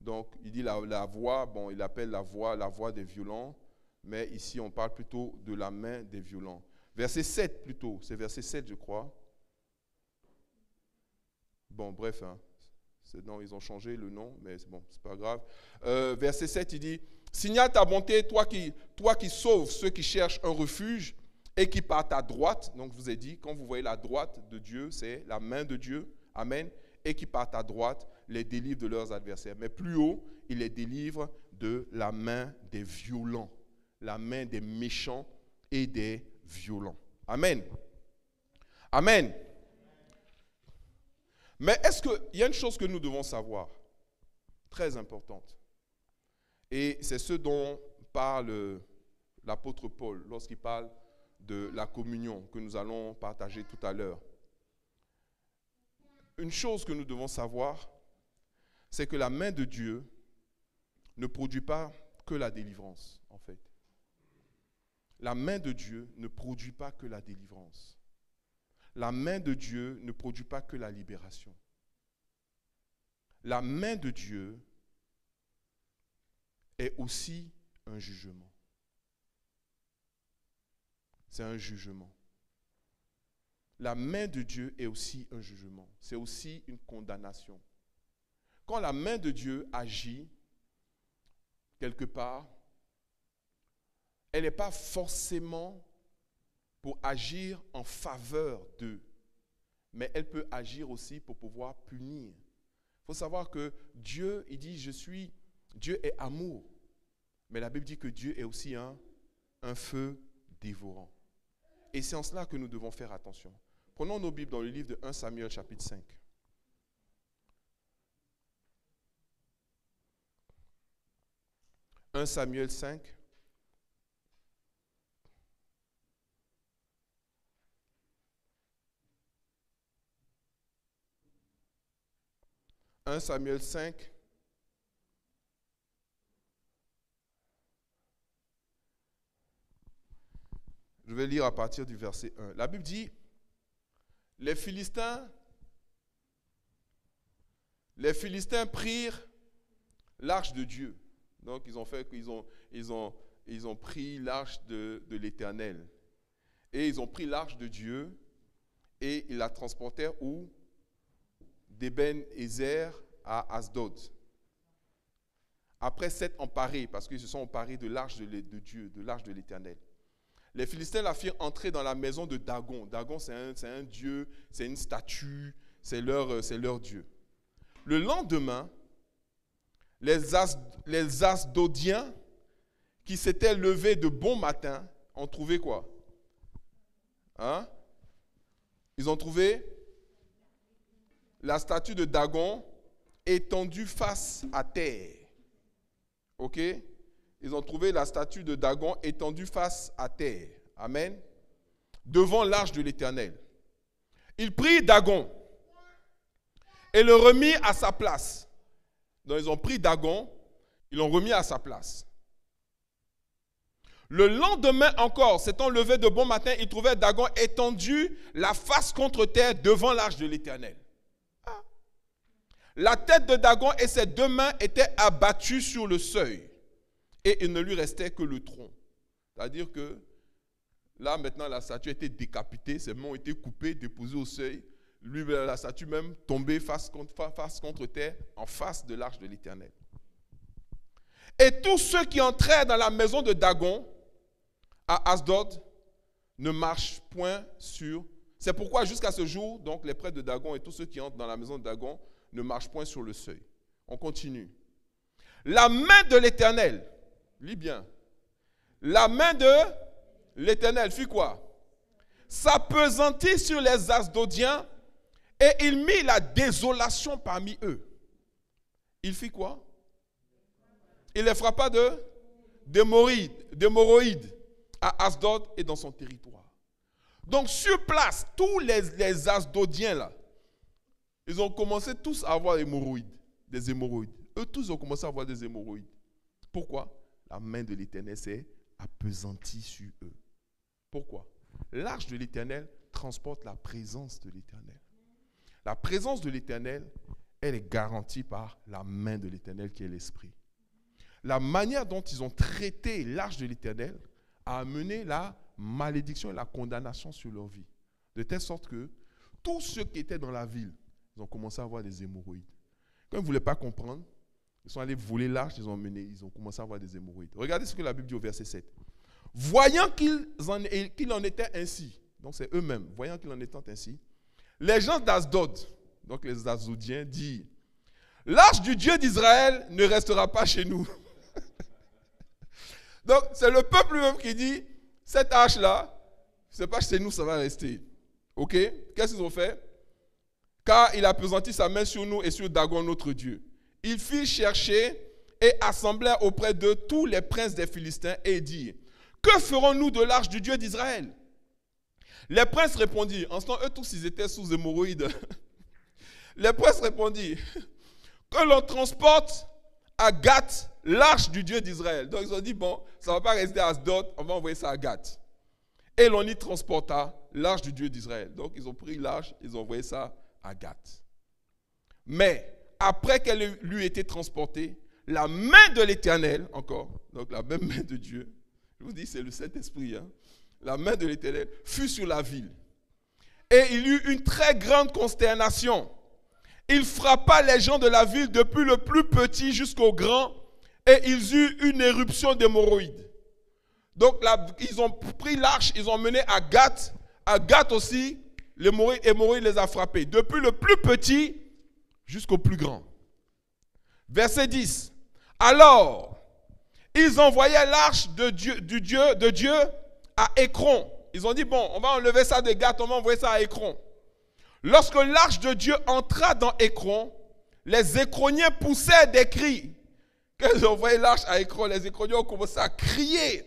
Donc il dit la voix, bon il appelle la voix des violents, mais ici on parle plutôt de la main des violents. Verset 7 plutôt, c'est verset 7 je crois. Bon bref, hein. Non, ils ont changé le nom, mais c'est bon, c'est pas grave. Verset 7, il dit, signale ta bonté, toi qui sauves ceux qui cherchent un refuge et qui par ta droite, donc je vous ai dit, quand vous voyez la droite de Dieu, c'est la main de Dieu, amen, et qui par ta droite les délivre de leurs adversaires. Mais plus haut, il les délivre de la main des violents, la main des méchants et des violents. Amen. Amen. Mais est-ce qu'il y a une chose que nous devons savoir, très importante, et c'est ce dont parle l'apôtre Paul lorsqu'il parle de la communion que nous allons partager tout à l'heure. Une chose que nous devons savoir, c'est que la main de Dieu ne produit pas que la délivrance, en fait. La main de Dieu ne produit pas que la délivrance. La main de Dieu ne produit pas que la libération. La main de Dieu est aussi un jugement. C'est un jugement. La main de Dieu est aussi un jugement. C'est aussi une condamnation. Quand la main de Dieu agit quelque part, elle n'est pas forcément pour agir en faveur d'eux, mais elle peut agir aussi pour pouvoir punir. Il faut savoir que Dieu, il dit, Dieu est amour, mais la Bible dit que Dieu est aussi un feu dévorant. Et c'est en cela que nous devons faire attention. Prenons nos Bibles dans le livre de 1 Samuel chapitre 5. 1 Samuel 5. « 1 Samuel 5, je vais lire à partir du verset 1. La Bible dit, les Philistins prirent l'arche de Dieu. Donc ils ont pris l'arche de l'Éternel. Et ils ont pris l'arche de Dieu et ils la transportèrent où? d'Eben-Ezer à Asdod. Après s'être emparés, parce qu'ils se sont emparés de l'arche de Dieu, de l'arche de l'Éternel, les Philistins la firent entrer dans la maison de Dagon. Dagon, c'est un dieu, c'est une statue, c'est leur dieu. Le lendemain, les Asdodiens, qui s'étaient levés de bon matin, ont trouvé quoi? Ils ont trouvé la statue de Dagon étendue face à terre. Ok? Ils ont trouvé la statue de Dagon étendue face à terre. Amen. Devant l'arche de l'Éternel. Ils prirent Dagon et le remis à sa place. Donc ils ont pris Dagon, ils l'ont remis à sa place. Le lendemain encore, s'étant levé de bon matin, ils trouvaient Dagon étendu la face contre terre devant l'arche de l'Éternel. La tête de Dagon et ses deux mains étaient abattues sur le seuil. Et il ne lui restait que le tronc. C'est-à-dire que là, maintenant, la statue a été décapitée, ses mains ont été coupées, déposées au seuil. Lui, la statue même tombée face contre terre, en face de l'arche de l'Éternel. Et tous ceux qui entrèrent dans la maison de Dagon, à Asdod, ne marchent point sur... C'est pourquoi jusqu'à ce jour, donc les prêtres de Dagon et tous ceux qui entrent dans la maison de Dagon ne marchent point sur le seuil. On continue. La main de l'Éternel, lis bien, la main de l'Éternel fit quoi? S'appesantit sur les Asdodiens et il mit la désolation parmi eux. Il fit quoi? Il les frappa d'hémorroïdes à Asdod et dans son territoire. Donc sur place, tous les Asdodiens là, ils ont commencé tous à avoir des hémorroïdes. Eux tous ont commencé à avoir des hémorroïdes. Pourquoi? La main de l'Éternel s'est appesantie sur eux. Pourquoi? L'arche de l'Éternel transporte la présence de l'Éternel. La présence de l'Éternel, elle est garantie par la main de l'Éternel qui est l'Esprit. La manière dont ils ont traité l'arche de l'Éternel a amené la malédiction et la condamnation sur leur vie. De telle sorte que tous ceux qui étaient dans la ville, ils ont commencé à avoir des hémorroïdes. Quand ils ne voulaient pas comprendre, ils sont allés voler l'arche, ils ont commencé à avoir des hémorroïdes. Regardez ce que la Bible dit au verset 7. Voyant qu'il en était ainsi, donc c'est eux-mêmes, voyant qu'il en était ainsi, les gens d'Asdod, donc les Asdodiens, disent, l'arche du Dieu d'Israël ne restera pas chez nous. Donc c'est le peuple lui-même qui dit, cette arche-là, c'est pas chez nous, ça va rester. Ok? Qu'est-ce qu'ils ont fait? Car il a appesanti sa main sur nous et sur Dagon notre Dieu. Il fit chercher et assemblèrent auprès d'eux tous les princes des Philistins et dit, que ferons-nous de l'arche du Dieu d'Israël? Les princes répondirent, en ce temps, eux tous ils étaient sous hémorroïdes. Les princes répondirent, que l'on transporte à Gath l'arche du Dieu d'Israël. Donc ils ont dit, bon, ça ne va pas rester à Asdod, on va envoyer ça à Gath. Et l'on y transporta l'arche du Dieu d'Israël. Donc ils ont pris l'arche, ils ont envoyé ça à Gath. Mais après qu'elle lui ait été transportée, la main de l'Éternel, encore, donc la même main de Dieu, je vous dis, c'est le Saint-Esprit, la main de l'Éternel fut sur la ville. Et il y eut une très grande consternation. Il frappa les gens de la ville depuis le plus petit jusqu'au grand, et ils eurent une éruption d'hémorroïdes. Donc là, ils ont pris l'arche, ils ont emmené à Gath. À Gath aussi, l'hémorroïde les a frappés, depuis le plus petit jusqu'au plus grand. Verset 10. Alors, ils envoyaient l'arche de Dieu à Écron. Ils ont dit, bon, on va enlever ça de Gath, on va envoyer ça à Écron. Lorsque l'arche de Dieu entra dans Écron, les Écroniens poussèrent des cris. Quand ils ont envoyé l'arche à Écron, les Écroniens ont commencé à crier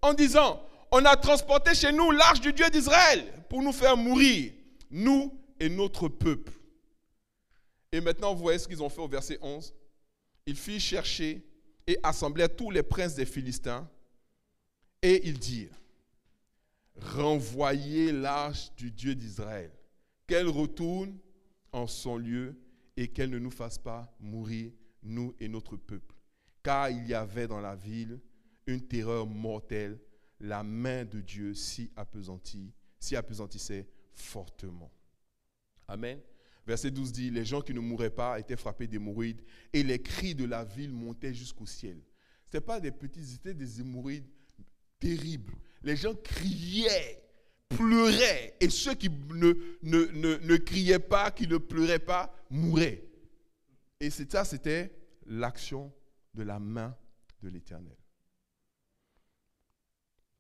en disant, on a transporté chez nous l'arche du Dieu d'Israël pour nous faire mourir, nous et notre peuple. Et maintenant, vous voyez ce qu'ils ont fait au verset 11. Ils firent chercher et assemblèrent tous les princes des Philistins et ils dirent, renvoyez l'arche du Dieu d'Israël, qu'elle retourne en son lieu et qu'elle ne nous fasse pas mourir, nous et notre peuple. Car il y avait dans la ville une terreur mortelle, la main de Dieu s'y appesantissait fortement. Amen. Verset 12 dit, les gens qui ne mouraient pas étaient frappés d'hémorroïdes et les cris de la ville montaient jusqu'au ciel. Ce n'étaient pas des petits, c'était des hémorroïdes terribles. Les gens criaient, pleuraient et ceux qui ne criaient pas, qui ne pleuraient pas, mouraient. Et ça, c'était l'action de la main de l'Éternel.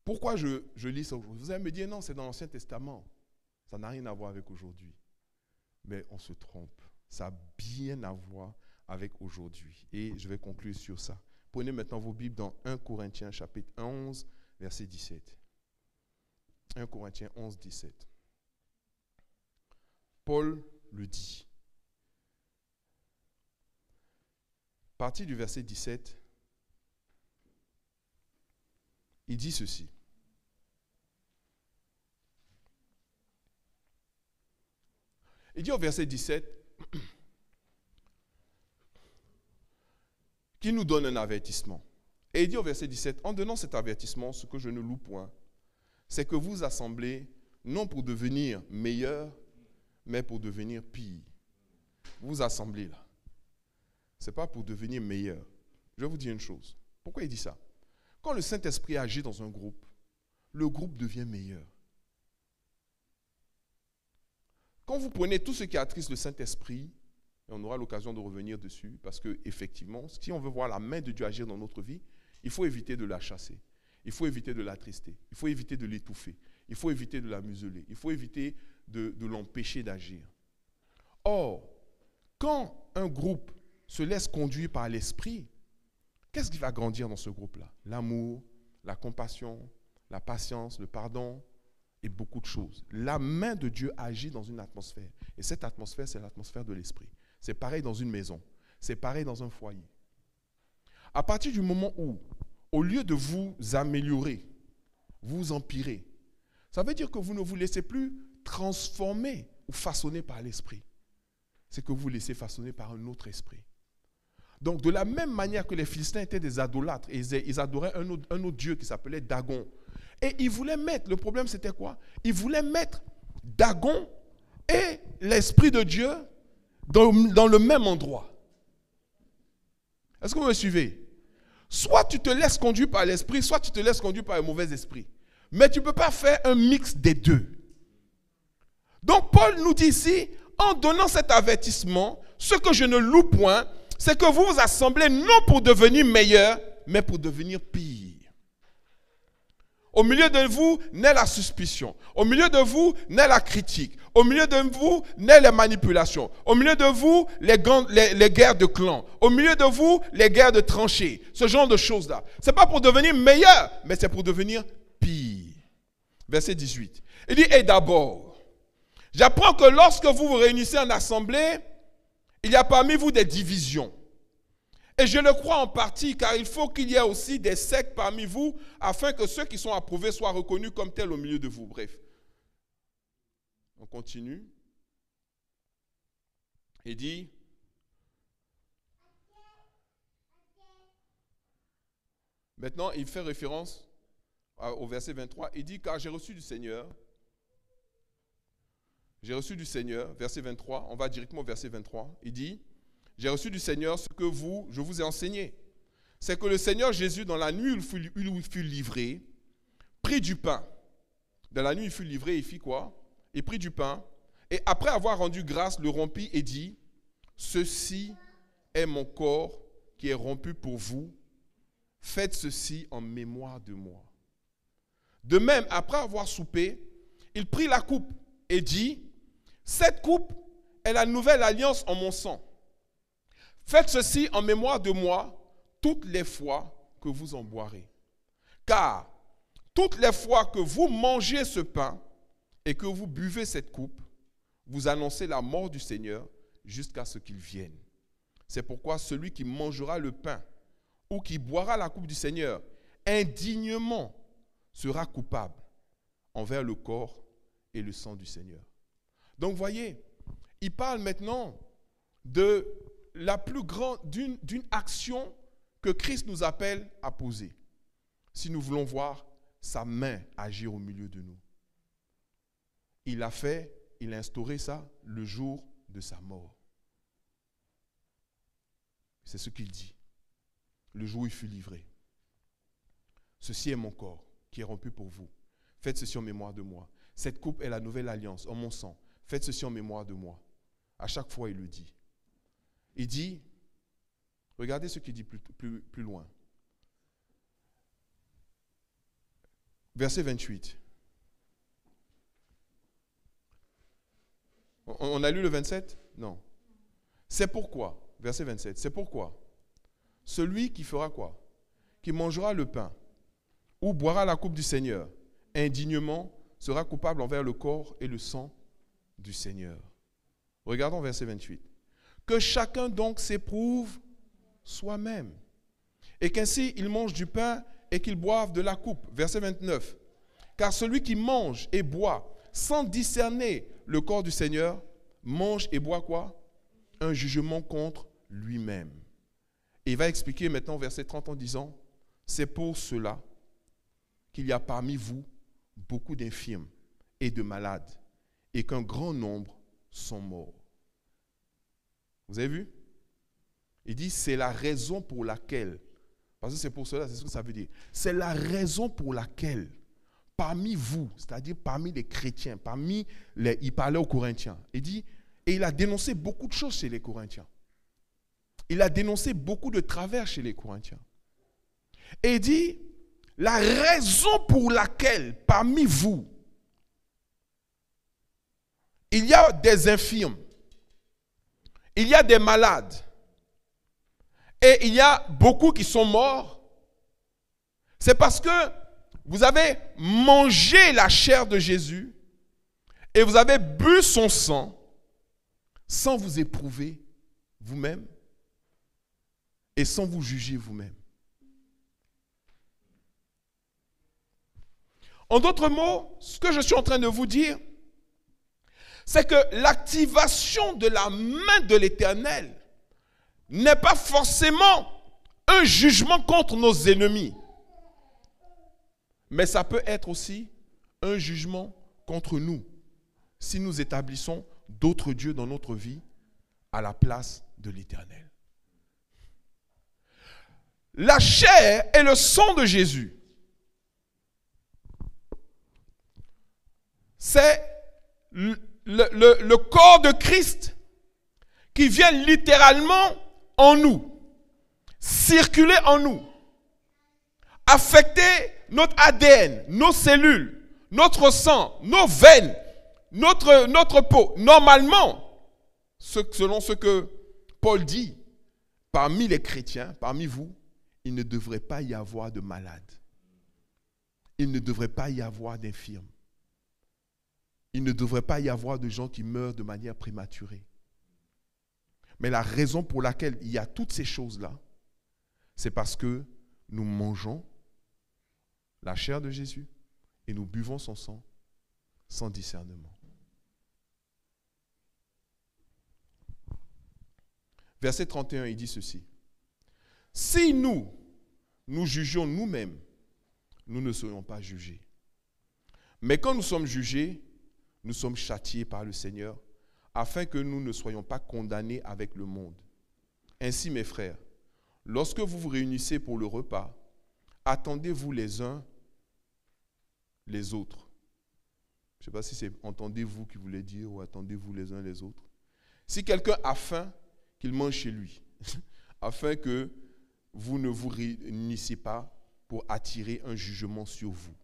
Pourquoi je lis ça aujourd'hui? Vous allez me dire, non, c'est dans l'Ancien Testament. Ça n'a rien à voir avec aujourd'hui. Mais on se trompe. Ça a bien à voir avec aujourd'hui. Et je vais conclure sur ça. Prenez maintenant vos Bibles dans 1 Corinthiens chapitre 11, verset 17. 1 Corinthiens 11, 17. Paul le dit. À partir du verset 17, il dit ceci. Il dit au verset 17 qu'il nous donne un avertissement. Et il dit au verset 17, en donnant cet avertissement, ce que je ne loue point, c'est que vous assemblez non pour devenir meilleurs, mais pour devenir pires. Vous assemblez là. Ce n'est pas pour devenir meilleur. Je vais vous dire une chose. Pourquoi il dit ça? Quand le Saint-Esprit agit dans un groupe, le groupe devient meilleur. Quand vous prenez tout ce qui attriste le Saint-Esprit, et on aura l'occasion de revenir dessus, parce qu'effectivement, si on veut voir la main de Dieu agir dans notre vie, il faut éviter de la chasser, il faut éviter de l'attrister, il faut éviter de l'étouffer, il faut éviter de la museler, il faut éviter de l'empêcher d'agir. Or, quand un groupe se laisse conduire par l'Esprit, qu'est-ce qui va grandir dans ce groupe-là? L'amour, la compassion, la patience, le pardon et beaucoup de choses. La main de Dieu agit dans une atmosphère. Et cette atmosphère, c'est l'atmosphère de l'Esprit. C'est pareil dans une maison. C'est pareil dans un foyer. À partir du moment où, au lieu de vous améliorer, vous empirez, ça veut dire que vous ne vous laissez plus transformer ou façonner par l'Esprit. C'est que vous vous laissez façonner par un autre esprit. Donc, de la même manière que les Philistins étaient des idolâtres, et ils adoraient un autre dieu qui s'appelait Dagon. Et ils voulaient mettre, le problème c'était quoi? Ils voulaient mettre Dagon et l'Esprit de Dieu dans le même endroit. Est-ce que vous me suivez? Soit tu te laisses conduire par l'Esprit, soit tu te laisses conduire par un mauvais esprit. Mais tu ne peux pas faire un mix des deux. Donc, Paul nous dit ici, en donnant cet avertissement, ce que je ne loue point, c'est que vous vous assemblez non pour devenir meilleur, mais pour devenir pire. Au milieu de vous naît la suspicion. Au milieu de vous naît la critique. Au milieu de vous naît les manipulations. Au milieu de vous, les guerres de clans. Au milieu de vous, les guerres de tranchées. Ce genre de choses-là. Ce n'est pas pour devenir meilleur, mais c'est pour devenir pire. Verset 18. Il dit, et d'abord, j'apprends que lorsque vous vous réunissez en assemblée, il y a parmi vous des divisions. Et je le crois en partie, car il faut qu'il y ait aussi des sectes parmi vous, afin que ceux qui sont approuvés soient reconnus comme tels au milieu de vous. Bref. On continue. Il dit, maintenant il fait référence au verset 23, il dit, car j'ai reçu du Seigneur, verset 23, on va directement au verset 23, il dit, j'ai reçu du Seigneur ce que je vous ai enseigné. C'est que le Seigneur Jésus, dans la nuit où il fut livré, prit du pain. Dans la nuit où il fut livré, il fit quoi? Il prit du pain, et après avoir rendu grâce, le rompit et dit, ceci est mon corps qui est rompu pour vous. Faites ceci en mémoire de moi. De même, après avoir soupé, il prit la coupe et dit, cette coupe est la nouvelle alliance en mon sang. Faites ceci en mémoire de moi toutes les fois que vous en boirez. Car toutes les fois que vous mangez ce pain et que vous buvez cette coupe, vous annoncez la mort du Seigneur jusqu'à ce qu'il vienne. C'est pourquoi celui qui mangera le pain ou qui boira la coupe du Seigneur indignement sera coupable envers le corps et le sang du Seigneur. Donc voyez, il parle maintenant de la plus grande, d'une action que Christ nous appelle à poser. Si nous voulons voir sa main agir au milieu de nous. Il a instauré ça le jour de sa mort. C'est ce qu'il dit. Le jour où il fut livré. Ceci est mon corps qui est rompu pour vous. Faites ceci en mémoire de moi. Cette coupe est la nouvelle alliance en mon sang. Faites ceci en mémoire de moi. À chaque fois, il le dit. Il dit, regardez ce qu'il dit plus loin. Verset 28. On a lu le 27 ? Non. C'est pourquoi, verset 27, c'est pourquoi celui qui fera quoi ? Qui mangera le pain ou boira la coupe du Seigneur indignement sera coupable envers le corps et le sang du Seigneur. Regardons verset 28. Que chacun donc s'éprouve soi-même et qu'ainsi il mange du pain et qu'il boive de la coupe. Verset 29. Car celui qui mange et boit sans discerner le corps du Seigneur mange et boit quoi ? Un jugement contre lui-même. Et il va expliquer maintenant verset 30 en disant, c'est pour cela qu'il y a parmi vous beaucoup d'infirmes et de malades et qu'un grand nombre sont morts. Vous avez vu ? Il dit, c'est la raison pour laquelle, parce que c'est pour cela, c'est ce que ça veut dire, c'est la raison pour laquelle parmi vous, c'est-à-dire parmi les chrétiens, il parlait aux Corinthiens, il dit, et il a dénoncé beaucoup de choses chez les Corinthiens. Il a dénoncé beaucoup de travers chez les Corinthiens. Et il dit, la raison pour laquelle parmi vous, il y a des infirmes, il y a des malades, et il y a beaucoup qui sont morts, c'est parce que vous avez mangé la chair de Jésus et vous avez bu son sang sans vous éprouver vous-même et sans vous juger vous-même. En d'autres mots, ce que je suis en train de vous dire, c'est que l'activation de la main de l'Éternel n'est pas forcément un jugement contre nos ennemis, mais ça peut être aussi un jugement contre nous, si nous établissons d'autres dieux dans notre vie à la place de l'Éternel. La chair et le sang de Jésus, c'est le corps de Christ qui vient littéralement en nous, circuler en nous, affecter notre ADN, nos cellules, notre sang, nos veines, notre peau. Normalement, selon ce que Paul dit, parmi les chrétiens, parmi vous, il ne devrait pas y avoir de malades. Il ne devrait pas y avoir d'infirmes. Il ne devrait pas y avoir de gens qui meurent de manière prématurée. Mais la raison pour laquelle il y a toutes ces choses-là, c'est parce que nous mangeons la chair de Jésus et nous buvons son sang sans discernement. Verset 31, il dit ceci. Si nous jugions nous-mêmes, nous ne serions pas jugés. Mais quand nous sommes jugés, nous sommes châtiés par le Seigneur, afin que nous ne soyons pas condamnés avec le monde. Ainsi, mes frères, lorsque vous vous réunissez pour le repas, attendez-vous les uns les autres. Je ne sais pas si c'est entendez-vous qui voulait dire ou attendez-vous les uns les autres. Si quelqu'un a faim, qu'il mange chez lui, afin que vous ne vous réunissiez pas pour attirer un jugement sur vous.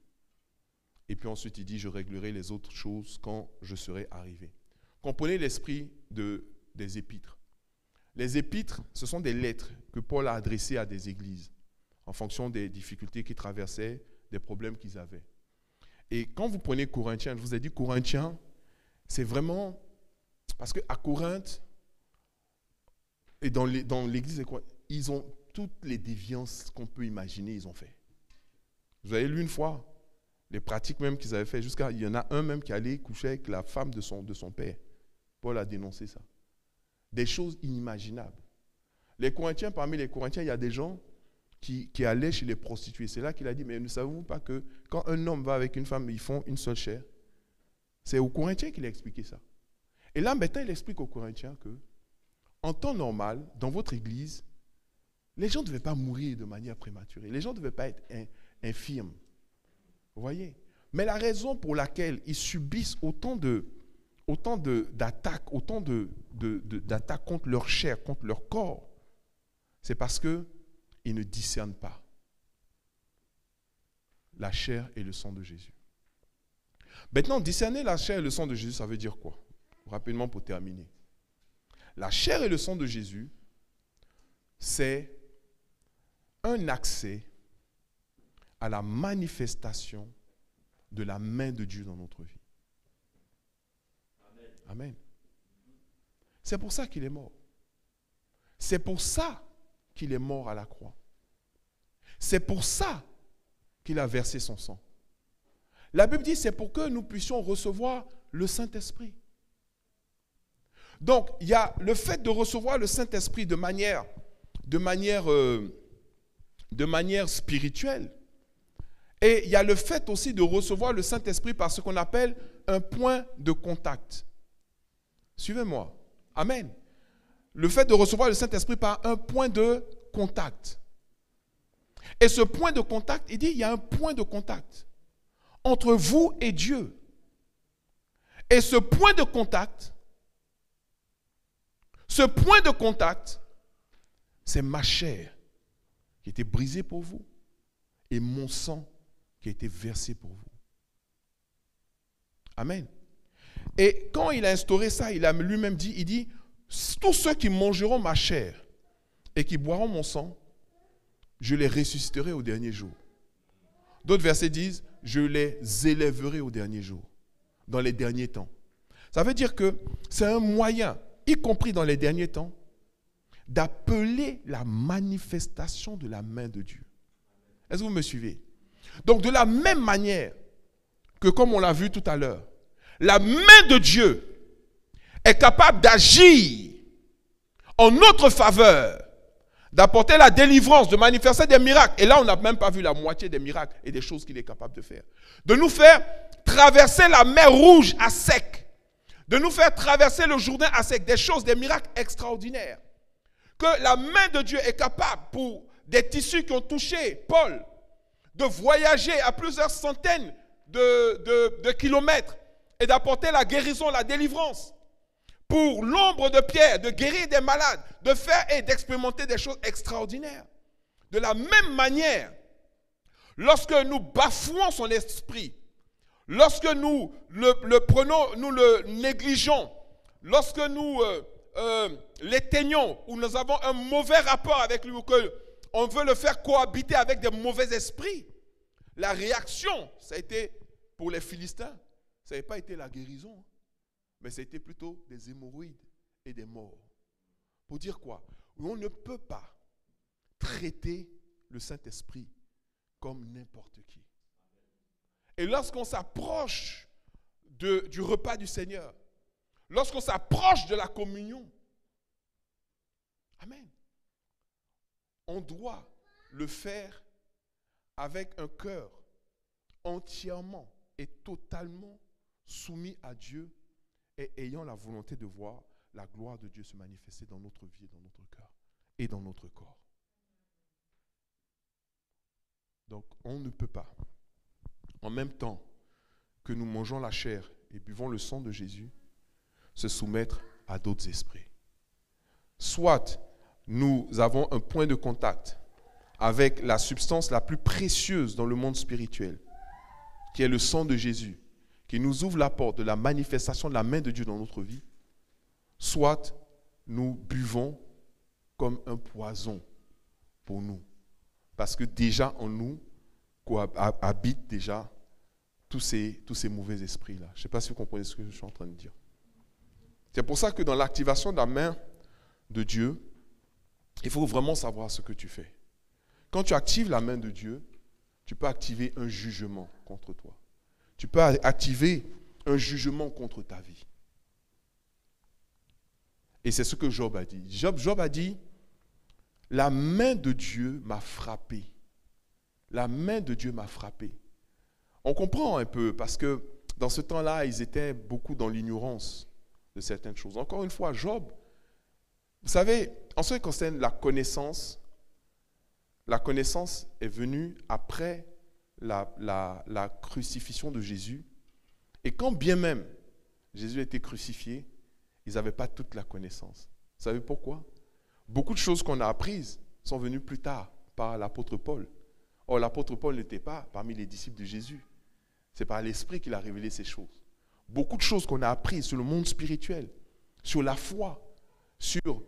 Et puis ensuite, il dit, je réglerai les autres choses quand je serai arrivé. Comprenez l'esprit des épîtres. Les épîtres, ce sont des lettres que Paul a adressées à des églises en fonction des difficultés qu'ils traversaient, des problèmes qu'ils avaient. Et quand vous prenez Corinthiens, je vous ai dit Corinthiens, c'est vraiment... Parce qu'à Corinthe, et dans l'église, ils ont toutes les déviances qu'on peut imaginer, ils ont fait. Vous avez lu une fois les pratiques même qu'ils avaient fait, il y en a un même qui allait coucher avec la femme de son père. Paul a dénoncé ça. Des choses inimaginables. Les Corinthiens, parmi les Corinthiens, il y a des gens qui allaient chez les prostituées. C'est là qu'il a dit, mais ne savez-vous pas que quand un homme va avec une femme, ils font une seule chair? C'est aux Corinthiens qu'il a expliqué ça. Et là, maintenant, il explique aux Corinthiens que, en temps normal, dans votre église, les gens ne devaient pas mourir de manière prématurée. Les gens ne devaient pas être infirmes. Vous voyez? Mais la raison pour laquelle ils subissent autant d'attaques, d'attaques contre leur chair, contre leur corps, c'est parce qu'ils ne discernent pas la chair et le sang de Jésus. Maintenant, discerner la chair et le sang de Jésus, ça veut dire quoi? Rapidement pour terminer. La chair et le sang de Jésus, c'est un accès à la manifestation de la main de Dieu dans notre vie. Amen. Amen. C'est pour ça qu'il est mort. C'est pour ça qu'il est mort à la croix. C'est pour ça qu'il a versé son sang. La Bible dit c'est pour que nous puissions recevoir le Saint-Esprit. Donc, il y a le fait de recevoir le Saint-Esprit de manière spirituelle. Et il y a le fait aussi de recevoir le Saint-Esprit par ce qu'on appelle un point de contact. Suivez-moi. Amen. Le fait de recevoir le Saint-Esprit par un point de contact. Et ce point de contact, il dit, il y a un point de contact entre vous et Dieu. Et ce point de contact, c'est ma chair qui a été brisée pour vous et mon sang qui a été versé pour vous. Amen. Et quand il a instauré ça, il a lui-même dit, il dit, tous ceux qui mangeront ma chair et qui boiront mon sang, je les ressusciterai au dernier jour. D'autres versets disent, je les élèverai au dernier jour, dans les derniers temps. Ça veut dire que c'est un moyen, y compris dans les derniers temps, d'appeler la manifestation de la main de Dieu. Est-ce que vous me suivez? Donc de la même manière que, comme on l'a vu tout à l'heure, la main de Dieu est capable d'agir en notre faveur, d'apporter la délivrance, de manifester des miracles. Et là, on n'a même pas vu la moitié des miracles et des choses qu'il est capable de faire. De nous faire traverser la mer Rouge à sec. De nous faire traverser le Jourdain à sec. Des choses, des miracles extraordinaires. Que la main de Dieu est capable, pour des tissus qui ont touché Paul, de voyager à plusieurs centaines de kilomètres et d'apporter la guérison, la délivrance. Pour l'ombre de Pierre, de guérir des malades, de faire et d'expérimenter des choses extraordinaires. De la même manière, lorsque nous bafouons son esprit, lorsque nous le prenons, nous le négligeons, lorsque nous l'éteignons, ou nous avons un mauvais rapport avec lui, ou qu'on veut le faire cohabiter avec des mauvais esprits, la réaction, ça a été, pour les Philistins, ça n'avait pas été la guérison, mais ça a été plutôt des hémorroïdes et des morts. Pour dire quoi? On ne peut pas traiter le Saint-Esprit comme n'importe qui. Et lorsqu'on s'approche du repas du Seigneur, lorsqu'on s'approche de la communion, amen, on doit le faire avec un cœur entièrement et totalement soumis à Dieu et ayant la volonté de voir la gloire de Dieu se manifester dans notre vie, dans notre cœur et dans notre corps. Donc, on ne peut pas, en même temps que nous mangeons la chair et buvons le sang de Jésus, se soumettre à d'autres esprits. Soit nous avons un point de contact avec la substance la plus précieuse dans le monde spirituel, qui est le sang de Jésus, qui nous ouvre la porte de la manifestation de la main de Dieu dans notre vie, soit nous buvons comme un poison pour nous. Parce que déjà en nous habitent déjà tous ces mauvais esprits-là. Je ne sais pas si vous comprenez ce que je suis en train de dire. C'est pour ça que dans l'activation de la main de Dieu, il faut vraiment savoir ce que tu fais. Quand tu actives la main de Dieu, tu peux activer un jugement contre toi. Tu peux activer un jugement contre ta vie. Et c'est ce que Job a dit. Job a dit, la main de Dieu m'a frappé. La main de Dieu m'a frappé. On comprend un peu, parce que dans ce temps-là, ils étaient beaucoup dans l'ignorance. de certaines choses. Encore une fois, Job, vous savez, en ce qui concerne la connaissance est venue après la crucifixion de Jésus. Et quand bien même Jésus a été crucifié, ils n'avaient pas toute la connaissance. Vous savez pourquoi? Beaucoup de choses qu'on a apprises sont venues plus tard par l'apôtre Paul. Or, l'apôtre Paul n'était pas parmi les disciples de Jésus. C'est par l'Esprit qu'il a révélé ces choses. Beaucoup de choses qu'on a apprises sur le monde spirituel, sur la foi, sur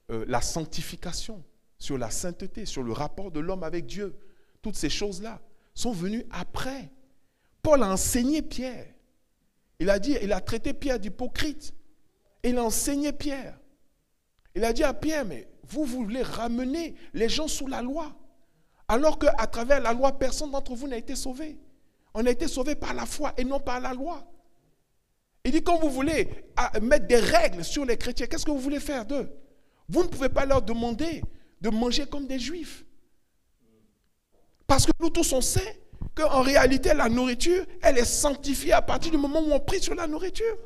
la sanctification, sur la sainteté, sur le rapport de l'homme avec Dieu. Toutes ces choses-là sont venues après. Paul a enseigné Pierre. Il a traité Pierre d'hypocrite. Et il a enseigné Pierre. Il a dit à Pierre, mais vous voulez ramener les gens sous la loi. Alors qu'à travers la loi, personne d'entre vous n'a été sauvé. On a été sauvé par la foi et non par la loi. Il dit, quand vous voulez mettre des règles sur les chrétiens, qu'est-ce que vous voulez faire d'eux? Vous ne pouvez pas leur demander de manger comme des juifs. Parce que nous tous on sait qu'en réalité, la nourriture, elle est sanctifiée à partir du moment où on prie sur la nourriture.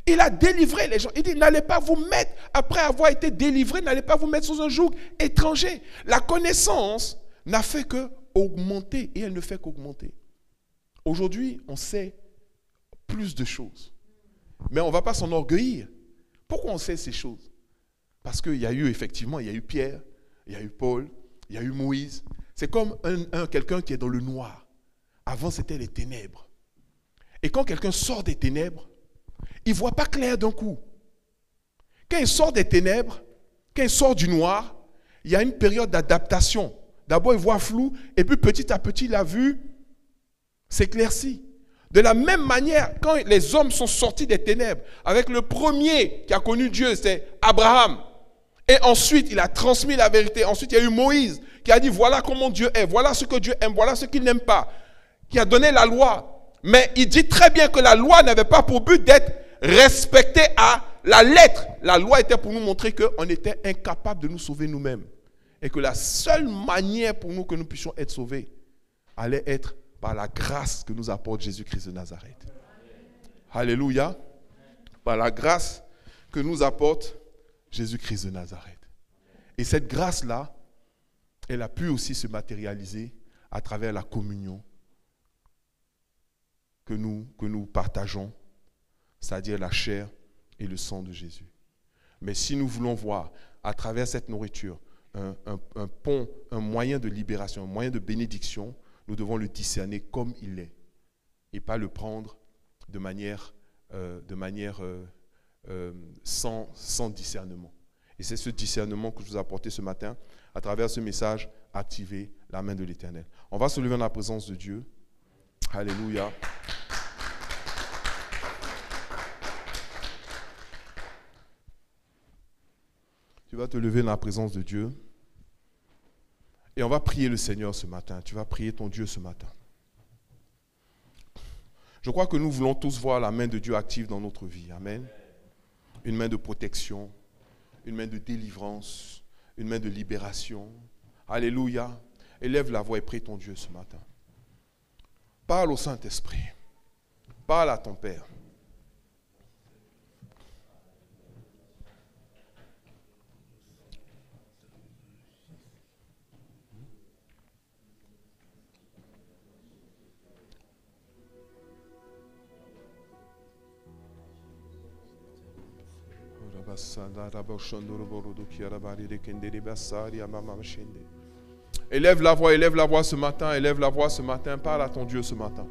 Il a délivré les gens. Il dit, n'allez pas vous mettre, après avoir été délivré, n'allez pas vous mettre sous un joug étranger. La connaissance n'a fait qu'augmenter et elle ne fait qu'augmenter. Aujourd'hui, on sait plus de choses. Mais on ne va pas s'enorgueillir. Pourquoi on sait ces choses? Parce qu'il y a eu effectivement, il y a eu Pierre, il y a eu Paul, il y a eu Moïse. C'est comme quelqu'un qui est dans le noir. Avant, c'était les ténèbres. Et quand quelqu'un sort des ténèbres, il ne voit pas clair d'un coup. Quand il sort des ténèbres, quand il sort du noir, il y a une période d'adaptation. D'abord, il voit flou, et puis petit à petit, la vue s'éclaircit. De la même manière, quand les hommes sont sortis des ténèbres, avec le premier qui a connu Dieu, c'est Abraham. Et ensuite, il a transmis la vérité. Ensuite, il y a eu Moïse qui a dit, voilà comment Dieu est, voilà ce que Dieu aime, voilà ce qu'il n'aime pas, qui a donné la loi. Mais il dit très bien que la loi n'avait pas pour but d'être respectée à la lettre. La loi était pour nous montrer qu'on était incapable de nous sauver nous-mêmes. Et que la seule manière pour nous que nous puissions être sauvés allait être par la grâce que nous apporte Jésus-Christ de Nazareth. Alléluia. Par la grâce que nous apporte Jésus-Christ de Nazareth. Et cette grâce-là, elle a pu aussi se matérialiser à travers la communion que nous partageons, c'est-à-dire la chair et le sang de Jésus. Mais si nous voulons voir à travers cette nourriture un pont, un moyen de libération, un moyen de bénédiction, nous devons le discerner comme il est et pas le prendre de manière sans discernement. Et c'est ce discernement que je vous ai apporté ce matin à travers ce message, activer la main de l'Éternel. On va se lever dans la présence de Dieu. Alléluia. Tu vas te lever dans la présence de Dieu et on va prier le Seigneur ce matin. Tu vas prier ton Dieu ce matin. Je crois que nous voulons tous voir la main de Dieu active dans notre vie. Amen. Une main de protection, une main de délivrance, une main de libération. Alléluia. Élève la voix et prie ton Dieu ce matin. Parle au Saint-Esprit. Parle à ton Père. Élève la voix ce matin, élève la voix ce matin, parle à ton Dieu ce matin.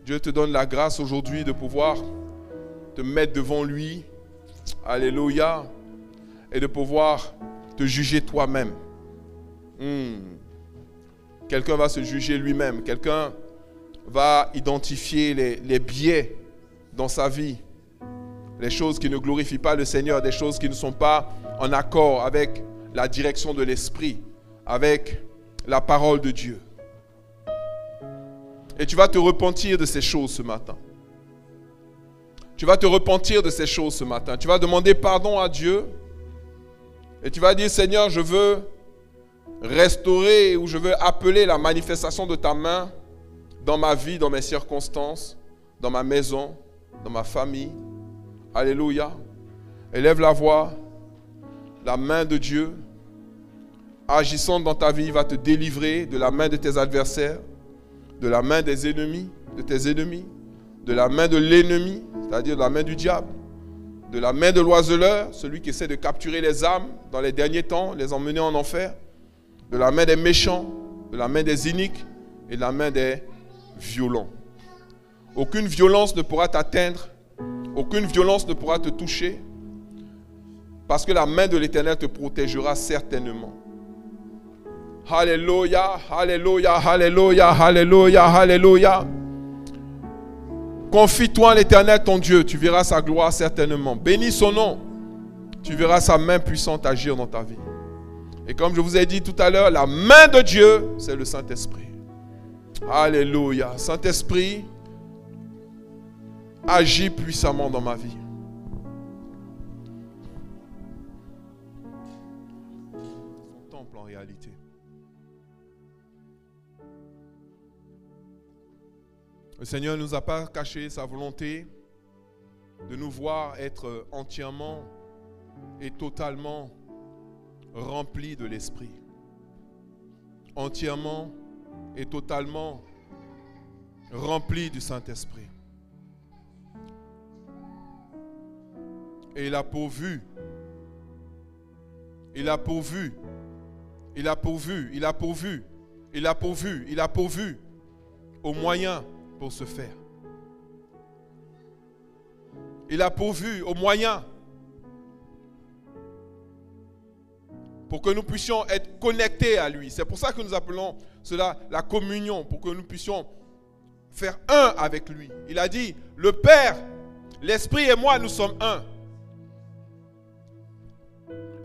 Dieu te donne la grâce aujourd'hui de pouvoir te mettre devant lui. Alléluia. Et de pouvoir te juger toi-même. Quelqu'un va se juger lui-même. Quelqu'un va identifier les biais dans sa vie. Les choses qui ne glorifient pas le Seigneur, des choses qui ne sont pas en accord avec la direction de l'Esprit, avec la parole de Dieu. Et tu vas te repentir de ces choses ce matin. Tu vas te repentir de ces choses ce matin. Tu vas demander pardon à Dieu. Et tu vas dire, Seigneur, je veux restaurer ou je veux appeler la manifestation de ta main dans ma vie, dans mes circonstances, dans ma maison, dans ma famille. Alléluia. Élève la voix. La main de Dieu, agissant dans ta vie, va te délivrer de la main de tes adversaires, de la main des ennemis, de tes ennemis, de la main de l'ennemi, c'est-à-dire de la main du diable, de la main de l'oiseleur, celui qui essaie de capturer les âmes dans les derniers temps, les emmener en enfer, de la main des méchants, de la main des iniques et de la main des violents. Aucune violence ne pourra t'atteindre, aucune violence ne pourra te toucher, parce que la main de l'Éternel te protégera certainement. Alléluia, alléluia, alléluia, alléluia, alléluia. Confie-toi en l'Éternel ton Dieu, tu verras sa gloire certainement. Bénis son nom, tu verras sa main puissante agir dans ta vie. Et comme je vous ai dit tout à l'heure, la main de Dieu, c'est le Saint-Esprit. Alléluia. Saint-Esprit, agis puissamment dans ma vie. Son temple en réalité. Le Seigneur ne nous a pas caché sa volonté de nous voir être entièrement et totalement remplis de l'Esprit. Entièrement et totalement remplis du Saint-Esprit. Et il a pourvu. Il a pourvu. Il a pourvu. Il a pourvu. Il a pourvu. Il a pourvu aux moyens pour se faire. Il a pourvu aux moyens pour que nous puissions être connectés à lui. C'est pour ça que nous appelons cela la communion, pour que nous puissions faire un avec lui. Il a dit, le Père, l'Esprit et moi, nous sommes un.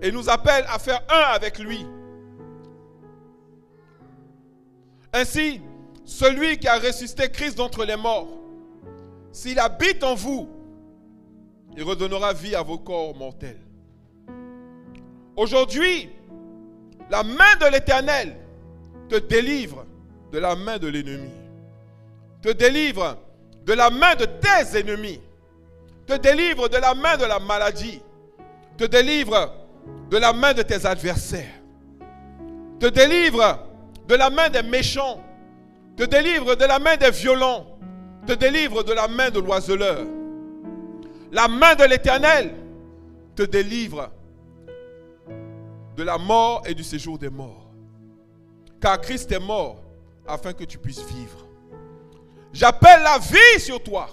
Et il nous appelle à faire un avec lui. Ainsi, celui qui a ressuscité Christ d'entre les morts, s'il habite en vous, il redonnera vie à vos corps mortels. Aujourd'hui, la main de l'Éternel te délivre de la main de l'ennemi. Te délivre de la main de tes ennemis. Te délivre de la main de la maladie. Te délivre de la main de tes adversaires. Te délivre de la main des méchants. Te délivre de la main des violents. Te délivre de la main de l'oiseleur. La main de l'Éternel te délivre de la mort et du séjour des morts. Car Christ est mort afin que tu puisses vivre. J'appelle la vie sur toi.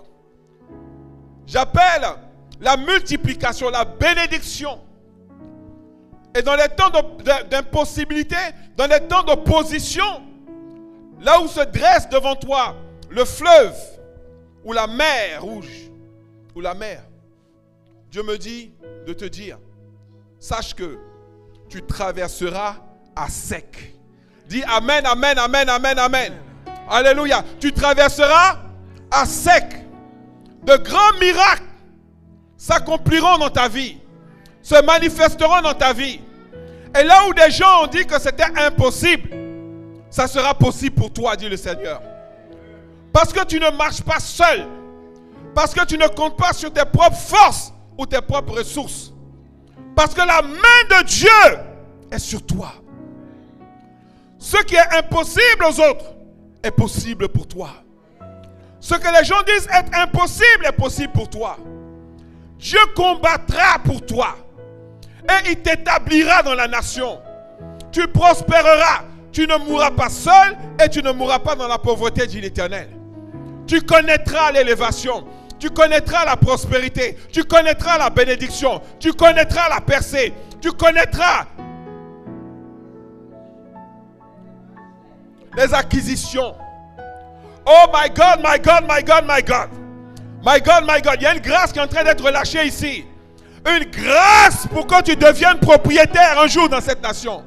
J'appelle la multiplication, la bénédiction. Et dans les temps d'impossibilité, dans les temps d'opposition, là où se dresse devant toi le fleuve ou la mer rouge, ou la mer, Dieu me dit de te dire, sache que tu traverseras à sec. Dis amen, amen, amen, amen, amen. Alléluia. Tu traverseras à sec. De grands miracles s'accompliront dans ta vie, se manifesteront dans ta vie. Et là où des gens ont dit que c'était impossible, ça sera possible pour toi, dit le Seigneur. Parce que tu ne marches pas seul. Parce que tu ne comptes pas sur tes propres forces ou tes propres ressources. Parce que la main de Dieu est sur toi. Ce qui est impossible aux autres est possible pour toi. Ce que les gens disent être impossible est possible pour toi. Dieu combattra pour toi. Et il t'établira dans la nation. Tu prospéreras. Tu ne mourras pas seul et tu ne mourras pas dans la pauvreté, dit l'Éternel. Tu connaîtras l'élévation. Tu connaîtras la prospérité. Tu connaîtras la bénédiction. Tu connaîtras la percée. Tu connaîtras les acquisitions. Oh my God, my God, my God, my God. My God, my God. Il y a une grâce qui est en train d'être lâchée ici. Une grâce pour que tu deviennes propriétaire un jour dans cette nation.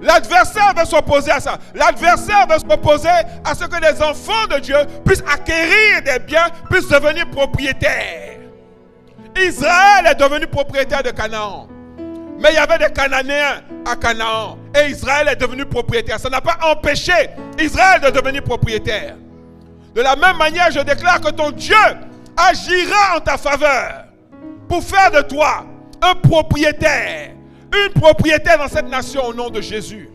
L'adversaire veut s'opposer à ça. L'adversaire veut s'opposer à ce que les enfants de Dieu puissent acquérir des biens, puissent devenir propriétaires. Israël est devenu propriétaire de Canaan. Mais il y avait des Cananéens à Canaan. Et Israël est devenu propriétaire. Ça n'a pas empêché Israël de devenir propriétaire. De la même manière, je déclare que ton Dieu agira en ta faveur pour faire de toi un propriétaire. Une propriétaire dans cette nation au nom de Jésus.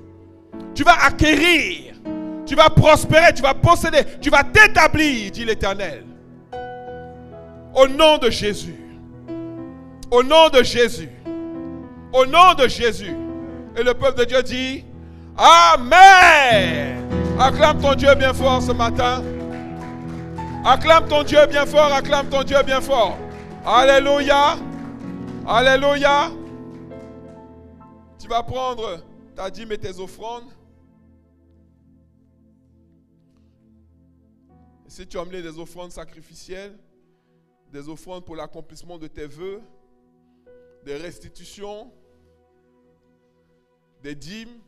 Tu vas acquérir. Tu vas prospérer. Tu vas posséder. Tu vas t'établir, dit l'Éternel. Au nom de Jésus. Au nom de Jésus. Au nom de Jésus. Et le peuple de Dieu dit Amen. Acclame ton Dieu bien fort ce matin. Acclame ton Dieu bien fort. Acclame ton Dieu bien fort. Alléluia. Alléluia. Tu vas prendre ta dîme et tes offrandes. Et si tu as amené des offrandes sacrificielles, des offrandes pour l'accomplissement de tes vœux, des restitutions, des dîmes,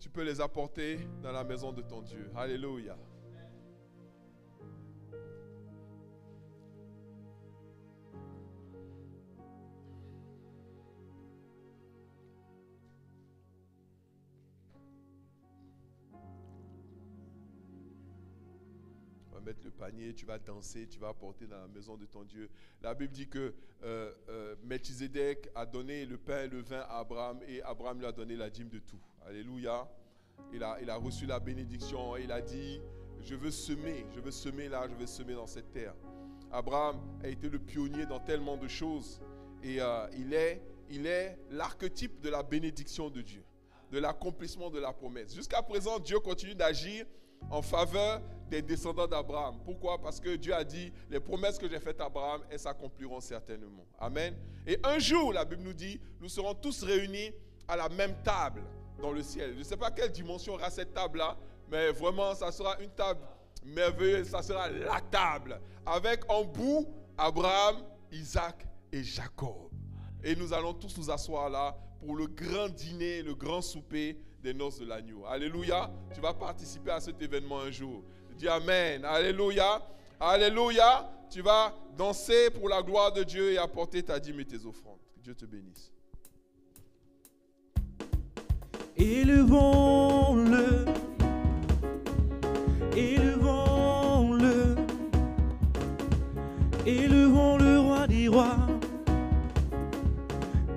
tu peux les apporter dans la maison de ton Dieu. Alléluia. Mettre le panier, tu vas danser, tu vas apporter dans la maison de ton Dieu. La Bible dit que Melchizedek a donné le pain et le vin à Abraham et Abraham lui a donné la dîme de tout. Alléluia. Il a reçu la bénédiction et il a dit, je veux semer là, je veux semer dans cette terre. Abraham a été le pionnier dans tellement de choses et il est l'archétype de la bénédiction de Dieu, de l'accomplissement de la promesse. Jusqu'à présent, Dieu continue d'agir en faveur des descendants d'Abraham. Pourquoi? Parce que Dieu a dit, les promesses que j'ai faites à Abraham, elles s'accompliront certainement. Amen. Et un jour, la Bible nous dit, nous serons tous réunis à la même table dans le ciel. Je ne sais pas quelle dimension aura cette table-là, mais vraiment, ça sera une table merveilleuse. Ça sera la table. Avec en bout, Abraham, Isaac et Jacob. Et nous allons tous nous asseoir là pour le grand dîner, le grand souper des noces de l'agneau. Alléluia. Tu vas participer à cet événement un jour. Dis Amen. Alléluia. Alléluia. Tu vas danser pour la gloire de Dieu et apporter ta dîme et tes offrandes. Que Dieu te bénisse. Élevons-le. Élevons-le. Élevons le roi des rois.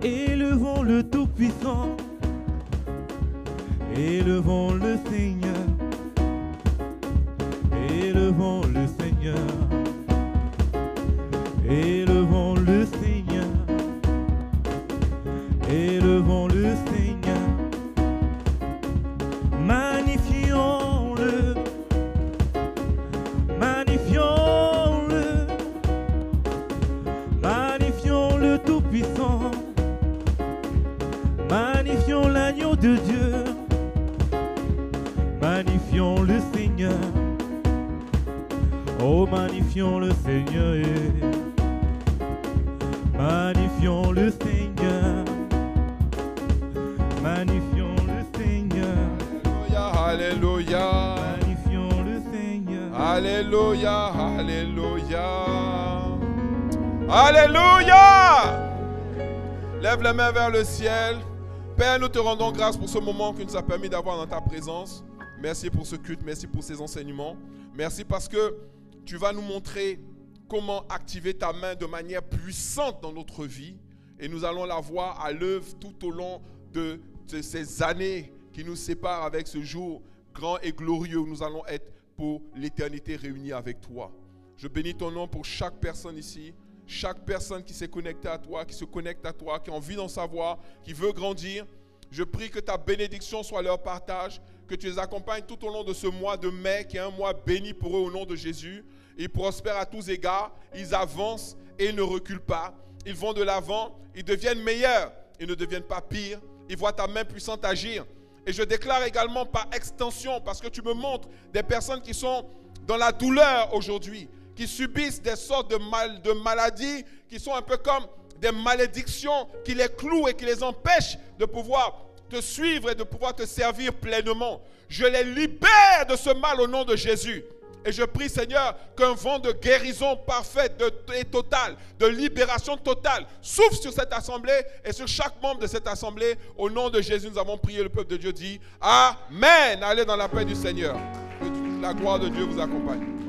Élevons le Tout-Puissant. Élevons le Seigneur. Élevons le Seigneur. Élevons le Seigneur. Élevons le Seigneur. Magnifions-le. Magnifions-le. Magnifions le Tout-Puissant. Magnifions l'agneau de Dieu. Magnifions le Seigneur. Oh, magnifions le Seigneur. Magnifions le Seigneur. Magnifions le Seigneur. Alléluia. Magnifions le Seigneur. Alléluia. Alléluia. Alléluia. Lève les mains vers le ciel. Père, nous te rendons grâce pour ce moment que tu nous as permis d'avoir dans ta présence. Merci pour ce culte, merci pour ces enseignements. Merci parce que tu vas nous montrer comment activer ta main de manière puissante dans notre vie. Et nous allons la voir à l'œuvre tout au long de ces années qui nous séparent avec ce jour grand et glorieux où nous allons être pour l'éternité réunis avec toi. Je bénis ton nom pour chaque personne ici. Chaque personne qui s'est connectée à toi, qui se connecte à toi, qui a envie d'en savoir, qui veut grandir, je prie que ta bénédiction soit leur partage, que tu les accompagnes tout au long de ce mois de mai, qui est un mois béni pour eux au nom de Jésus. Ils prospèrent à tous égards, ils avancent et ils ne reculent pas. Ils vont de l'avant, ils deviennent meilleurs, ils ne deviennent pas pires. Ils voient ta main puissante agir. Et je déclare également par extension, parce que tu me montres des personnes qui sont dans la douleur aujourd'hui, qui subissent des sortes de maladies qui sont un peu comme des malédictions qui les clouent et qui les empêchent de pouvoir te suivre et de pouvoir te servir pleinement. Je les libère de ce mal au nom de Jésus. Et je prie, Seigneur, qu'un vent de guérison parfaite et totale, de libération totale, souffle sur cette assemblée et sur chaque membre de cette assemblée. Au nom de Jésus, nous avons prié. Le peuple de Dieu dit Amen. Allez dans la paix du Seigneur. Que la gloire de Dieu vous accompagne.